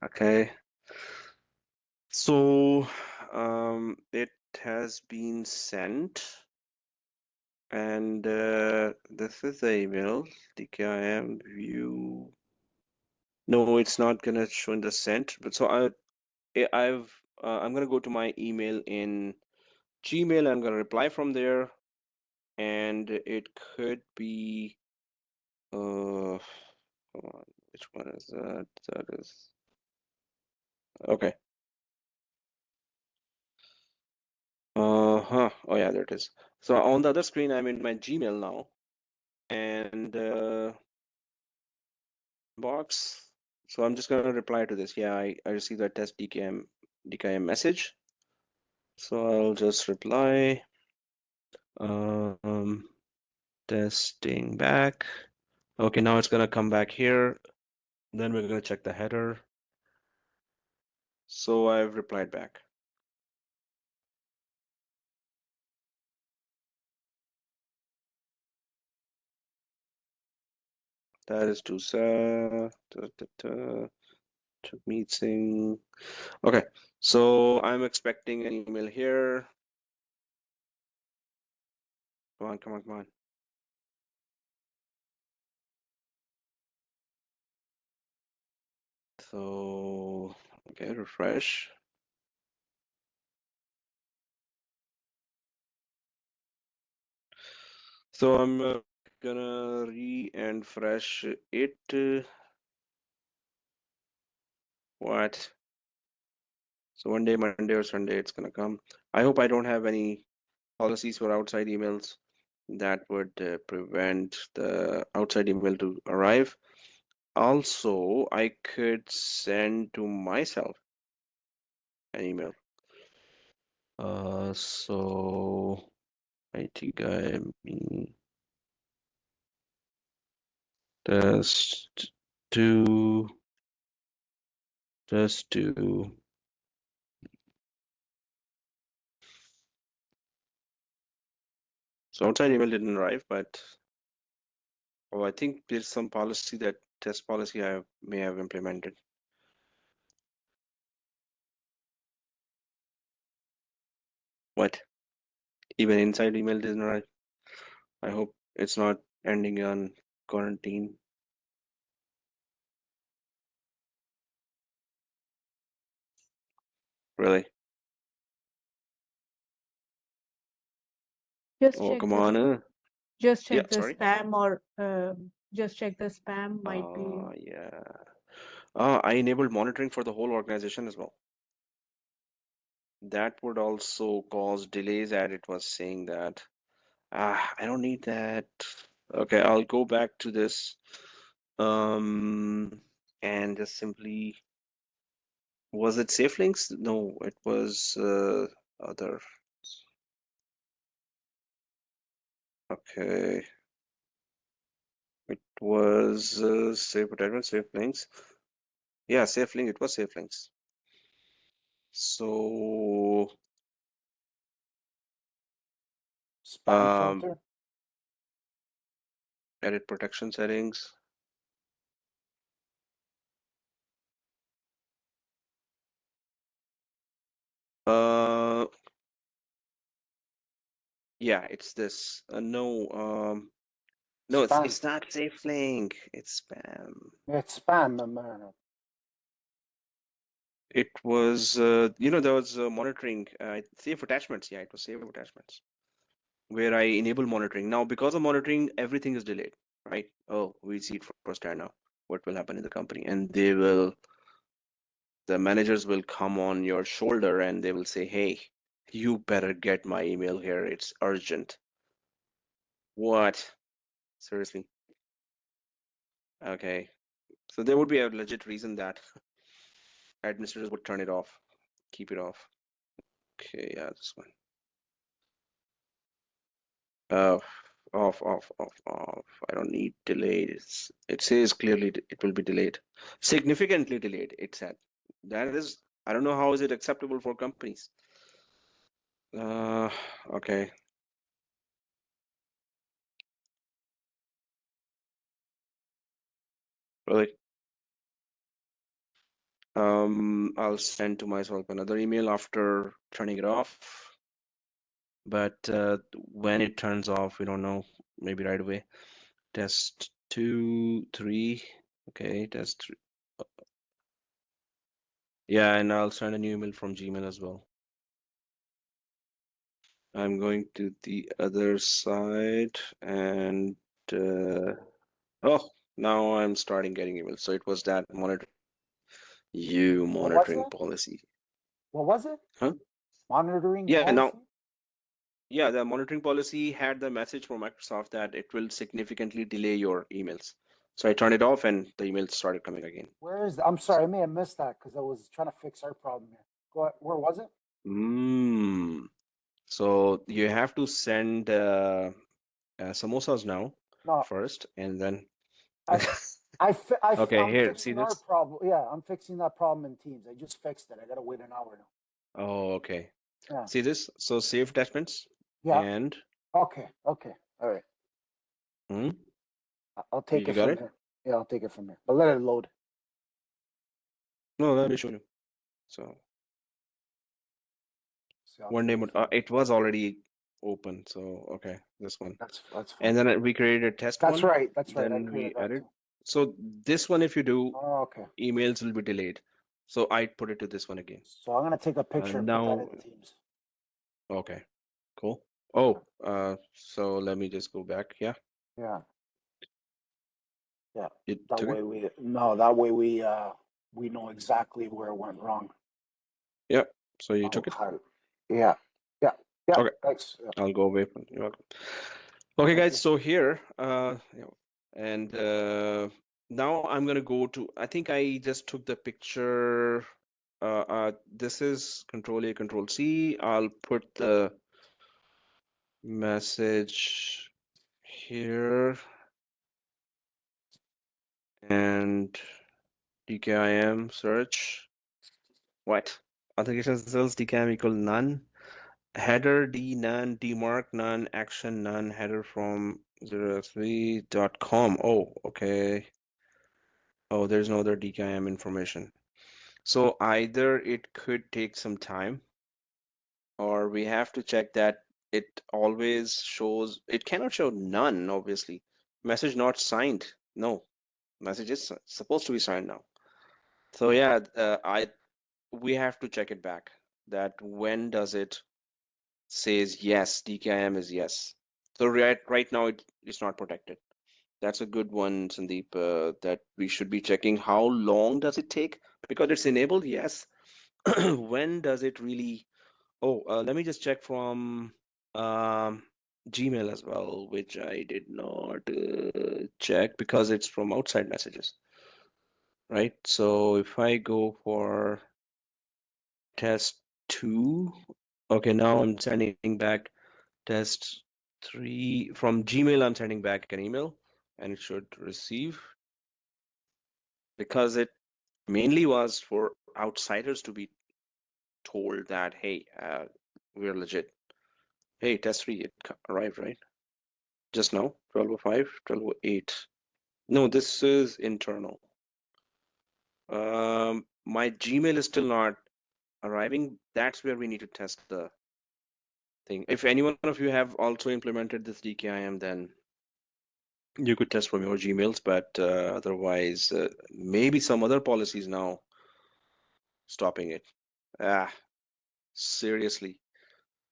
Okay. So it has been sent, and this is the email. DKIM view. No, it's not gonna show in the sent. But so I'm gonna go to my email in Gmail. I'm gonna reply from there, and it could be come on, which one is that? That is okay. Huh. Oh yeah, there it is. So on the other screen, I'm in my Gmail now, and box. So I'm just gonna reply to this. Yeah, I received that test DKIM message. So I'll just reply. Um, Testing back. Okay, now it's gonna come back here. Then we're gonna check the header. So I've replied back. That is to meeting. Okay, so I'm expecting an email here. Come on, come on, come on. So, okay, refresh. So I'm gonna and fresh it. What? So one day, Monday or Sunday, it's gonna come. I hope I don't have any policies for outside emails that would prevent the outside email to arrive. Also, I could send to myself an email. So IT guy me test to just to so outside email didn't arrive, but oh, I think there's some policy that test policy I may have implemented. What? Even inside email didn't arrive. I hope it's not ending on quarantine. Really? Just Oh, check come the on. just Yeah, check the sorry. spam or just check the spam might be. Yeah. I enabled monitoring for the whole organization as well. That would also cause delays, as it was saying that. I don't need that. Okay, I'll go back to this. And just simply, was it safe links? No, it was other. Okay. It was save attachment, save links. Yeah, save link. It was save links. So Spam filter. Edit protection settings. Yeah, it's this. No, it's not safe link. It's spam. It's spam. It was, there was monitoring, save attachments. Yeah, it was save attachments where I enable monitoring. Now, because of monitoring, everything is delayed, right? Oh, we see it firsthand now. What will happen in the company? And the managers will come on your shoulder and they will say, hey, you better get my email here. It's urgent. What? Seriously? Okay. So there would be a legit reason that administrators would turn it off, keep it off. Okay, yeah, this one. Off. I don't need delayed. It says clearly it will be delayed. Significantly delayed, it said. That is, I don't know how is it acceptable for companies. Okay. Really? I'll send to myself another email after turning it off. But when it turns off, we don't know. Maybe right away. Test 2, 3. Okay, test 3. Yeah, and I'll send a new email from Gmail as well. I'm going to the other side and oh, now I'm starting getting emails. So it was that monitoring policy. What was it? Huh? Monitoring Yeah, policy? now, yeah, the monitoring policy had the message from Microsoft that it will significantly delay your emails. So I turned it off and the emails started coming again. Where is I'm sorry, I may have missed that because I was trying to fix our problem here. Go ahead. Where was it? So you have to send samosas now first, and then I'm here, see fixing our this? problem. Yeah, I'm fixing that problem in Teams. I just fixed it. I gotta wait an hour now. Oh, okay. Yeah. See this? So save attachments. Yeah. And okay. All right. I'll take you it got from it? here. Yeah, I'll take it from here. But let it load. No, let me show you. So one name, it was already open. So okay, this one. That's fine. And then we created a test That's one. right. That's right. I Then created we that added. too. So this one, if you do, okay. emails will be delayed. So I put it to this one again. So I'm gonna take a picture and put now, that in Teams. okay, cool. Oh, so let me just go back. Yeah. Yeah. Yeah. It That took way it? that way we know exactly where it went wrong. Yeah. So you took it? Yeah. Yeah. Yeah. Okay. Thanks. Yeah. I'll go away from you're welcome. Okay, guys. So here, and now I'm gonna go to. I think I just took the picture. This is Control A, Control C. I'll put the message here and DKIM search. What? Authentication results DKIM equal none. Header D none, DMark none, action none, header from 0x3.com. Oh, okay. Oh, there's no other DKIM information. So either it could take some time, or we have to check that it always shows, it cannot show none, obviously. Message not signed. No, message is supposed to be signed now. So yeah, we have to check it back that when does it says yes, DKIM is yes. So right now it's not protected. That's a good one, Sandeep, that we should be checking. How long does it take? Because it's enabled, yes. When does it really? Oh, let me just check from Gmail as well, which I did not check because it's from outside messages, right? So if I go for test 2, okay, now I'm sending back test Three from Gmail, I'm sending back an email and it should receive because it mainly was for outsiders to be told that, hey, we're legit. Hey, test three, it arrived, right? Just now, 12:05, 12:08. No, this is internal. My Gmail is still not arriving. That's where we need to test the thing. If any one of you have also implemented this DKIM, then you could test from your Gmails, but otherwise, maybe some other policies now stopping it. Ah, seriously.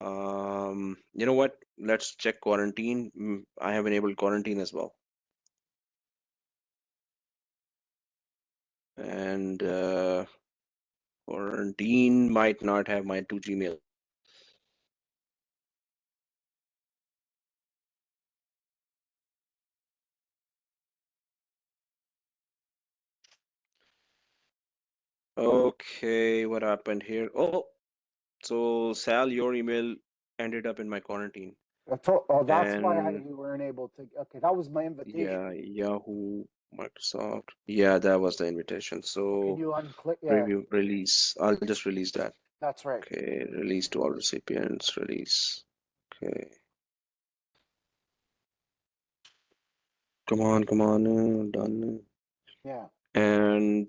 You know what? Let's check quarantine. I have enabled quarantine as well. And quarantine might not have my two Gmail. Okay, what happened here? Oh, so Sal, your email ended up in my quarantine. Oh, that's why And we weren't able to. Okay, that was my invitation. yeah, Yahoo, Microsoft. Yeah, that was the invitation. Can So you unclick? Yeah, preview, release. I'll just release that. that's right. Okay, release to all recipients, release. Okay. Come on, done. Yeah. And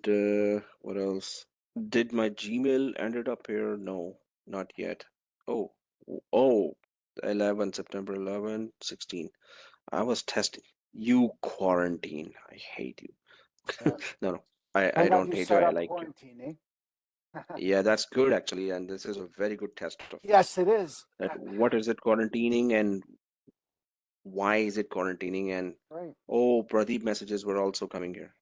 what else? Did my Gmail ended up here? No, not yet. Oh, oh, 11, September 11, 16. I was testing. You quarantine. I hate you. Yeah. No, no, I Thank God don't you hate you. set I up like you. quarantine, eh? Yeah, that's good actually. And this is a very good test of Yes, it is. that. What is it quarantining and why is it quarantining? And Right. oh, Pradeep messages were also coming here.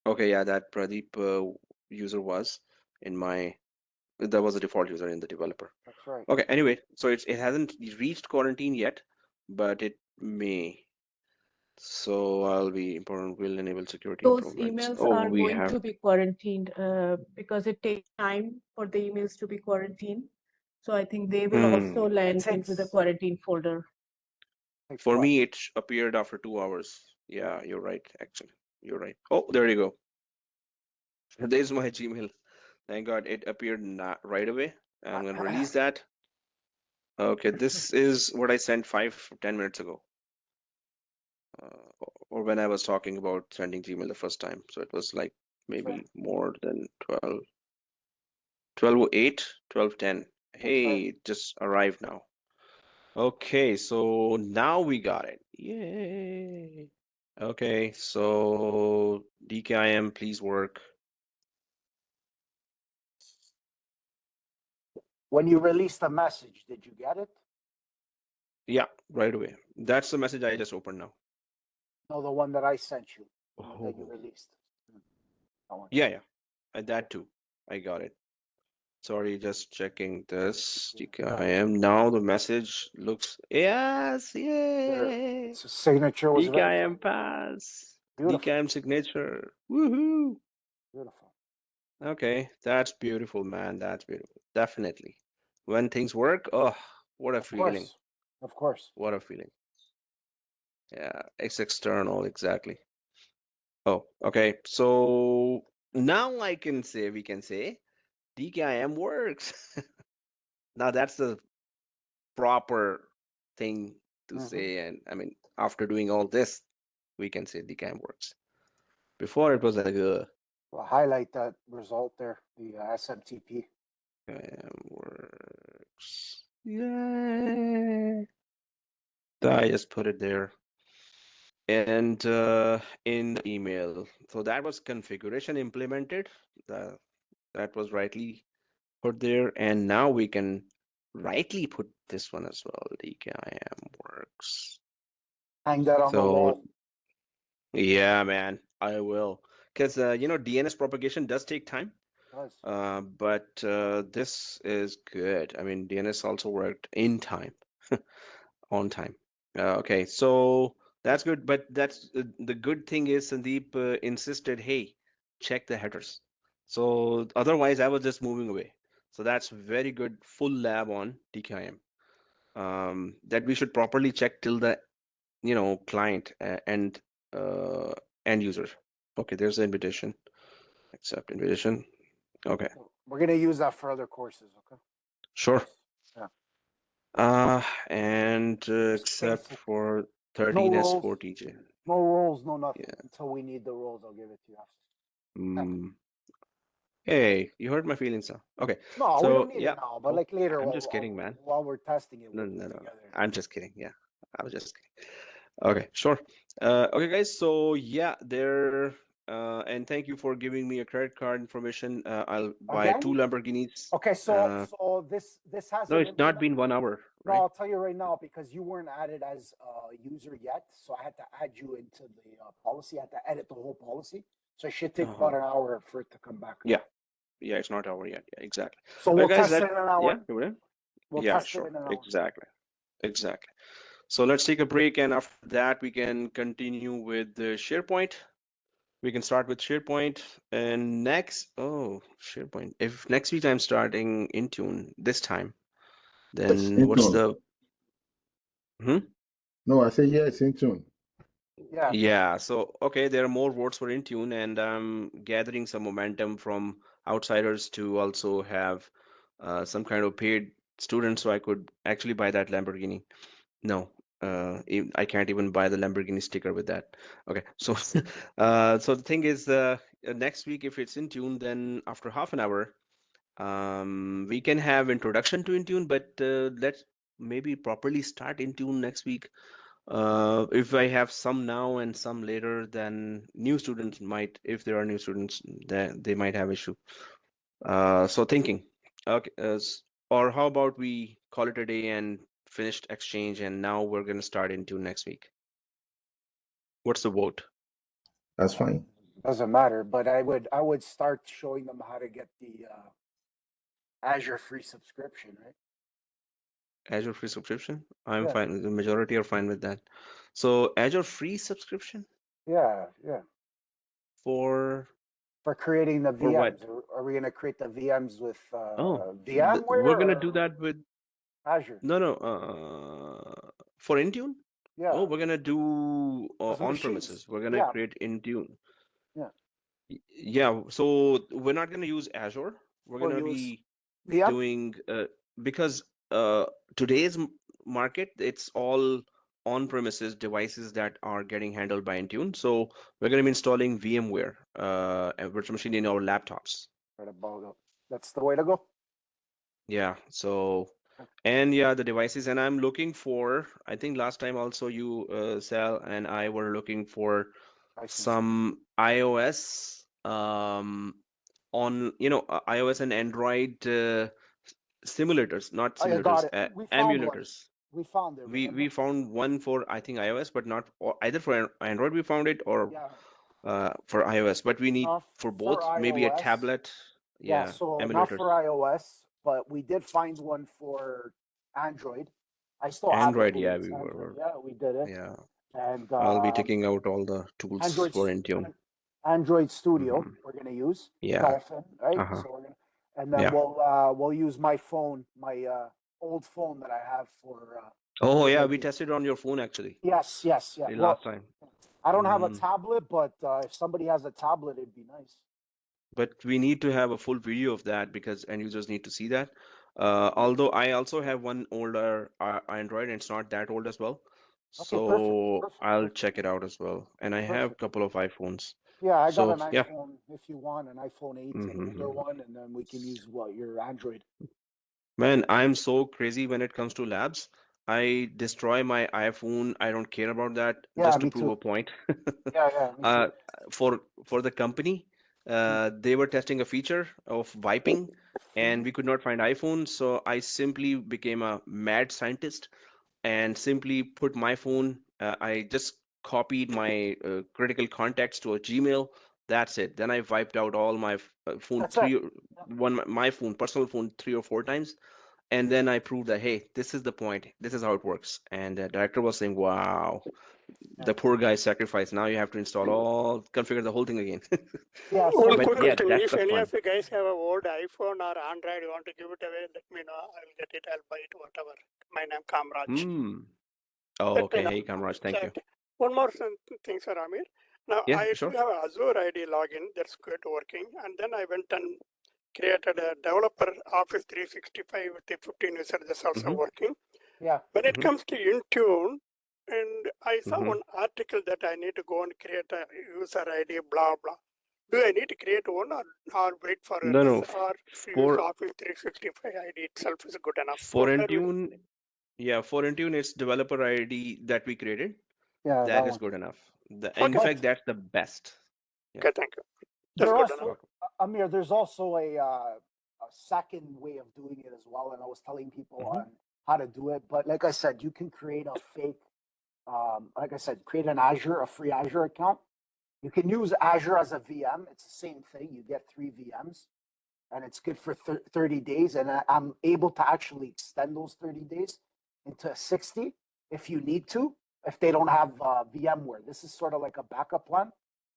Okay, yeah, that Pradeep user was in my, that was a default user in the developer. That's right. Okay, anyway, so it hasn't reached quarantine yet, but it may. So I'll be important, will enable security Those improvements. emails Oh, are we going have, to be quarantined because it takes time for the emails to be quarantined. So I think they will hmm. also It land into the takes quarantine folder. For what? me, it appeared after 2 hours. Yeah. Yeah, you're right, actually. You're right. Oh, there you go. There's my Gmail. Thank God it appeared not right away. I'm gonna release that. Okay, this is what I sent 5-10 minutes ago. Or when I was talking about sending Gmail the first time. So it was like That's right. maybe more than 12, 12:08, 12:10. That's right. Hey, it just arrived now. Okay, so now we got it. Yay. Okay, so DKIM, please work. When you released the message, did you get it? Yeah, right away. That's the message I just opened now. No, the one that I sent you, that you Oh, released. That one. yeah, yeah. That too. I got it. Sorry, just checking this. DKIM. Now the message looks, yes, There. yay. Its signature was DKIM verified. pass. Beautiful. DKIM signature. Woohoo. Beautiful. Okay, that's beautiful, man. That's beautiful. Definitely. When things work, oh, what a Of feeling. course. Of course. What a feeling. Yeah, it's external, exactly. Oh, okay. So now I can say, we can say DKIM works. Now that's the proper thing to Mm-hmm. say. And I mean, after doing all this, we can say DKIM works. Before it was like, Well, highlight that result there, the SMTP. DKIM works. Yay. I just put it there. And in the email, so that was configuration implemented. That was rightly put there. And now we can rightly put this one as well. DKIM works. Hang that on the So wall. yeah, man, I will. Because DNS propagation does take time. It does. But this is good. I mean, DNS also worked in time, on time. Okay, so that's good. But that's the good thing is Sandeep insisted, hey, check the headers. So otherwise, I was just moving away. So that's very good. Full lab on DKIM. that we should properly check till the client and end user. Okay, there's the invitation. Accept invitation. Okay, We're gonna use that for other courses, okay? sure. Yeah. And Just accept basic. for No 13S4 roles, TJ. no roles, no nothing. Yeah. Until we need the roles, I'll give it to you after. Mm. Hey, you hurt my feelings now. Okay, No, we don't so need yeah. it now, but Oh, like later I'm just kidding, man. while we're testing it, No, we'll do no, it no. together. I'm just kidding. Yeah, I was just kidding. Okay, sure. Okay, guys. So yeah, there. And thank you for giving me a credit card information. I'll buy two Again? Lamborghinis. Okay, so this No, hasn't it's not been 1 hour, no, right? I'll tell you right now because you weren't added as a user yet, so I had to add you into the policy. I had to edit the whole policy, so it should take Uh-huh. about an hour for it to come back. Yeah, yeah, it's not hour yet. Yeah, exactly. So Okay, we'll guys. test it in an hour. Yeah, you ready? We'll Yeah, test it sure. in an hour. Exactly. So let's take a break, and after that, we can continue with the SharePoint. We can start with SharePoint, and SharePoint. If next week I'm starting Intune this time, It's then in what's tune. the? Hmm? No, I say it's in tune. Yeah. Yeah, so okay, there are more votes for Intune, and I'm gathering some momentum from outsiders to also have some kind of paid student so I could actually buy that Lamborghini. No, I can't even buy the Lamborghini sticker with that. Okay, so so the thing is, next week if it's Intune, then after half an hour, we can have introduction to Intune, but let's maybe properly start Intune next week. If I have some now and some later, then new students might, if there are new students, then they might have issue. So thinking, okay, or how about we call it a day and finished exchange, and now we're gonna start into next week. What's the vote? That's fine. Doesn't matter, but I would start showing them how to get the Azure free subscription, right? Azure free subscription? I'm Yeah. fine. The majority are fine with that. So Azure free subscription Yeah. for For creating the for what? VMs. Are we gonna create the VMs with Oh, VMware we're gonna do or that with Azure? no for Intune. Oh, Yeah. we're gonna do Those on machines. premises. We're gonna Yeah. create Intune. Yeah. Yeah, so we're not gonna use Azure. We're We'll gonna use be VM. doing because today's market, it's all on-premises devices that are getting handled by Intune. So we're gonna be installing VMware a virtual machine in our laptops. Right about it. That's the way to go. Yeah, so and yeah, the devices, and I'm looking for, I think last time also you Sal and I were looking for License. some iOS on iOS and Android simulators, not Oh, you got simulators, it. We found one. emulators. We found it. We Remember? we found one for I think iOS, but not or either for Android we found it or Yeah. for iOS, but we need Not for for both maybe a iOS. tablet. Yeah. Yeah, So not emulators. for iOS, but we did find one for Android. I still have it, Android, believe yeah, it's we Android. were. Yeah, we did it. Yeah, And I'll be taking out all the tools Android for Intune. Android Studio Hmm. we're gonna use Yeah. Dolphin, right? Uh-huh. So we're gonna, and then Yeah. we'll use my phone, my old phone that I have for Oh, yeah, we imaging. tested on your phone actually Yes, yeah. the Well, last time. I don't have a Mm. tablet, but if somebody has a tablet, it'd be nice. But we need to have a full video of that because end users need to see that. Although I also have one older Android, and it's not that old as well. Okay, perfect, So perfect, I'll perfect, check it out as well. And I have a perfect. couple of iPhones. Yeah, I got So an yeah. iPhone if you want, an iPhone 8, an older Hmm. one, and then we can use your Android. Man, I'm so crazy when it comes to labs. I destroy my iPhone. I don't care about that Yeah, just to me prove too. a point. Yeah, me Uh, too. for the company, they were testing a feature of wiping, and we could not find iPhone. So I simply became a mad scientist and simply put my phone. I just copied my critical contacts to a Gmail. That's it. Then I wiped out all my phone That's it. Yeah. my phone, personal phone, 3 or 4 times, And then I proved that, hey, this is the point. This is how it works. And the director was saying, wow, the poor guy sacrificed. Now you have to configure the whole thing again. Yeah. One So But quick yeah, question. that's If the any fun. of you guys have a old iPhone or Android, you want to give it away, let me know. I'll get it. I'll buy it, whatever. My name Kamraj. Oh, Let me okay. know. Hey, Kamraj, thank you. Chat. One more thing, Sir Amir. Now, Yeah, I do sure. have Azure ID login. That's good working. And then I went and created a developer Office 365 with the 15 user. That's also Mm-hmm. working. yeah. When it Mm-hmm. comes to Intune, and I saw Mm-hmm. one article that I need to go and create a user ID, blah, blah. Do I need to create one or wait for No, this, no. or use For Office 365 ID itself is good enough? for Intune, yeah, for Intune, it's developer ID that we created. Yeah. That That is one. good enough. In Okay, fact, that's the best. Yeah. okay, thank you. That's There good enough. also, Amir, there's also a second way of doing it as well, and I was telling people Mm-hmm. on how to do it. But like I said, you can create a fake, like I said, create an Azure, a free Azure account. You can use Azure as a VM. It's the same thing. You get 3 VMs, and it's good for 30 days. And I'm able to actually extend those 30 days into 60 if you need to, if they don't have VMware. This is sort of like a backup plan.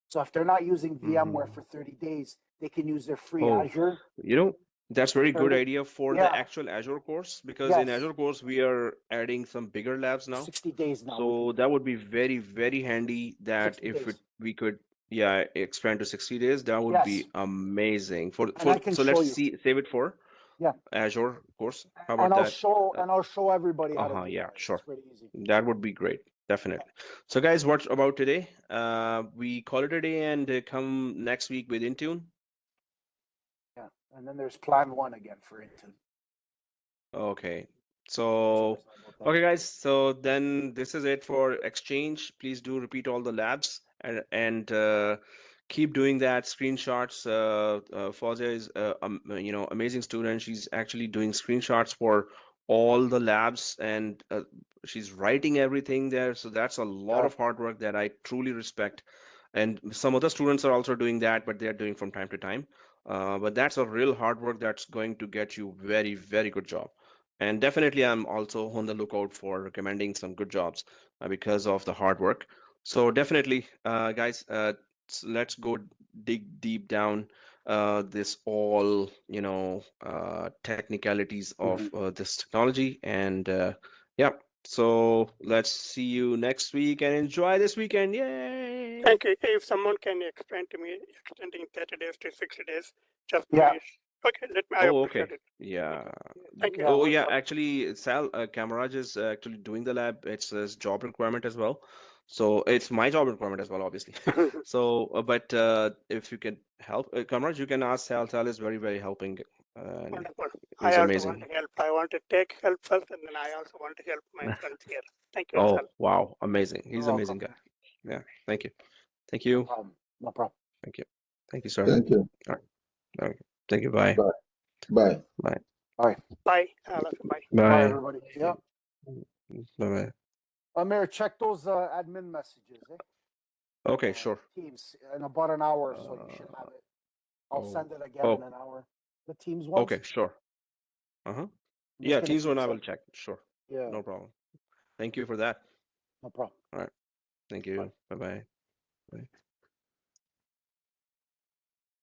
So if they're not using VMware Mm-hmm. for 30 days, they can use their free Oh, Azure you know, that's for very good 30. idea for the Yeah. actual Azure course, because in Yes. Azure course we are adding some bigger labs now. 60 days now we can So do that it. would be very, very handy that 60 if days. we could, yeah, expand to 60 days, that would Yes. be amazing. And I can So show let's you. save it for Yeah. Azure course. How And about that? I'll show everybody how to do Yeah, that. sure. It's pretty easy. That would be great. Definitely. So guys, what about today? We call it a day and come next week with Intune. Yeah. And then there's plan one again for Intune. Okay. Sorry So, about that. okay, guys. So then this is it for Exchange. Please do repeat all the labs and keep doing that. Screenshots. Fausia is, amazing student. She's actually doing screenshots for all the labs and she's writing everything there. So that's a lot Yeah. of hard work that I truly respect. And some other students are also doing that, but they're doing from time to time. But that's a real hard work that's going to get you very, very good job. And definitely, I'm also on the lookout for recommending some good jobs because of the hard work. So definitely, guys, let's go dig deep down this all, technicalities of Mhm. this technology. And yeah, so let's see you next week and enjoy this weekend. Yay! Thank you. If someone can explain to me extending 30 days to 60 days, just Yeah. please. Okay, I Oh, appreciate okay. it. Yeah. Thank you. Yeah. Oh, yeah. Actually, Sal, Kamaraj is actually doing the lab. It's his job requirement as well. So it's my job requirement as well, obviously. So, but if you can help, Kamaraj, you can ask Sal. Sal is very, very helping. And Wonderful. I he's also want amazing. to help. I want to take help first, and then I also want to help my friends here. Thank you, Sal. Oh, wow. Amazing. You're He's an amazing welcome. guy. Yeah. Thank you. Thank No you. problem. No problem. Thank you. Thank you, sir. Thank you. All right. Okay. Thank you. Bye. Bye. Bye. Bye. Bye. Bye. Bye. Bye, Bye. everybody. Yeah. Bye-bye. Amir, check those admin messages. Okay, sure. Teams in about an hour or so. You should have it. I'll Oh, send it again in oh, an hour. The Teams ones. okay, sure. Uh-huh. I'm just Yeah, gonna Teams give one I some. will check. Sure. Yeah. No problem. Thank you for that. No problem. All right. Thank Bye. you. Bye-bye. Bye.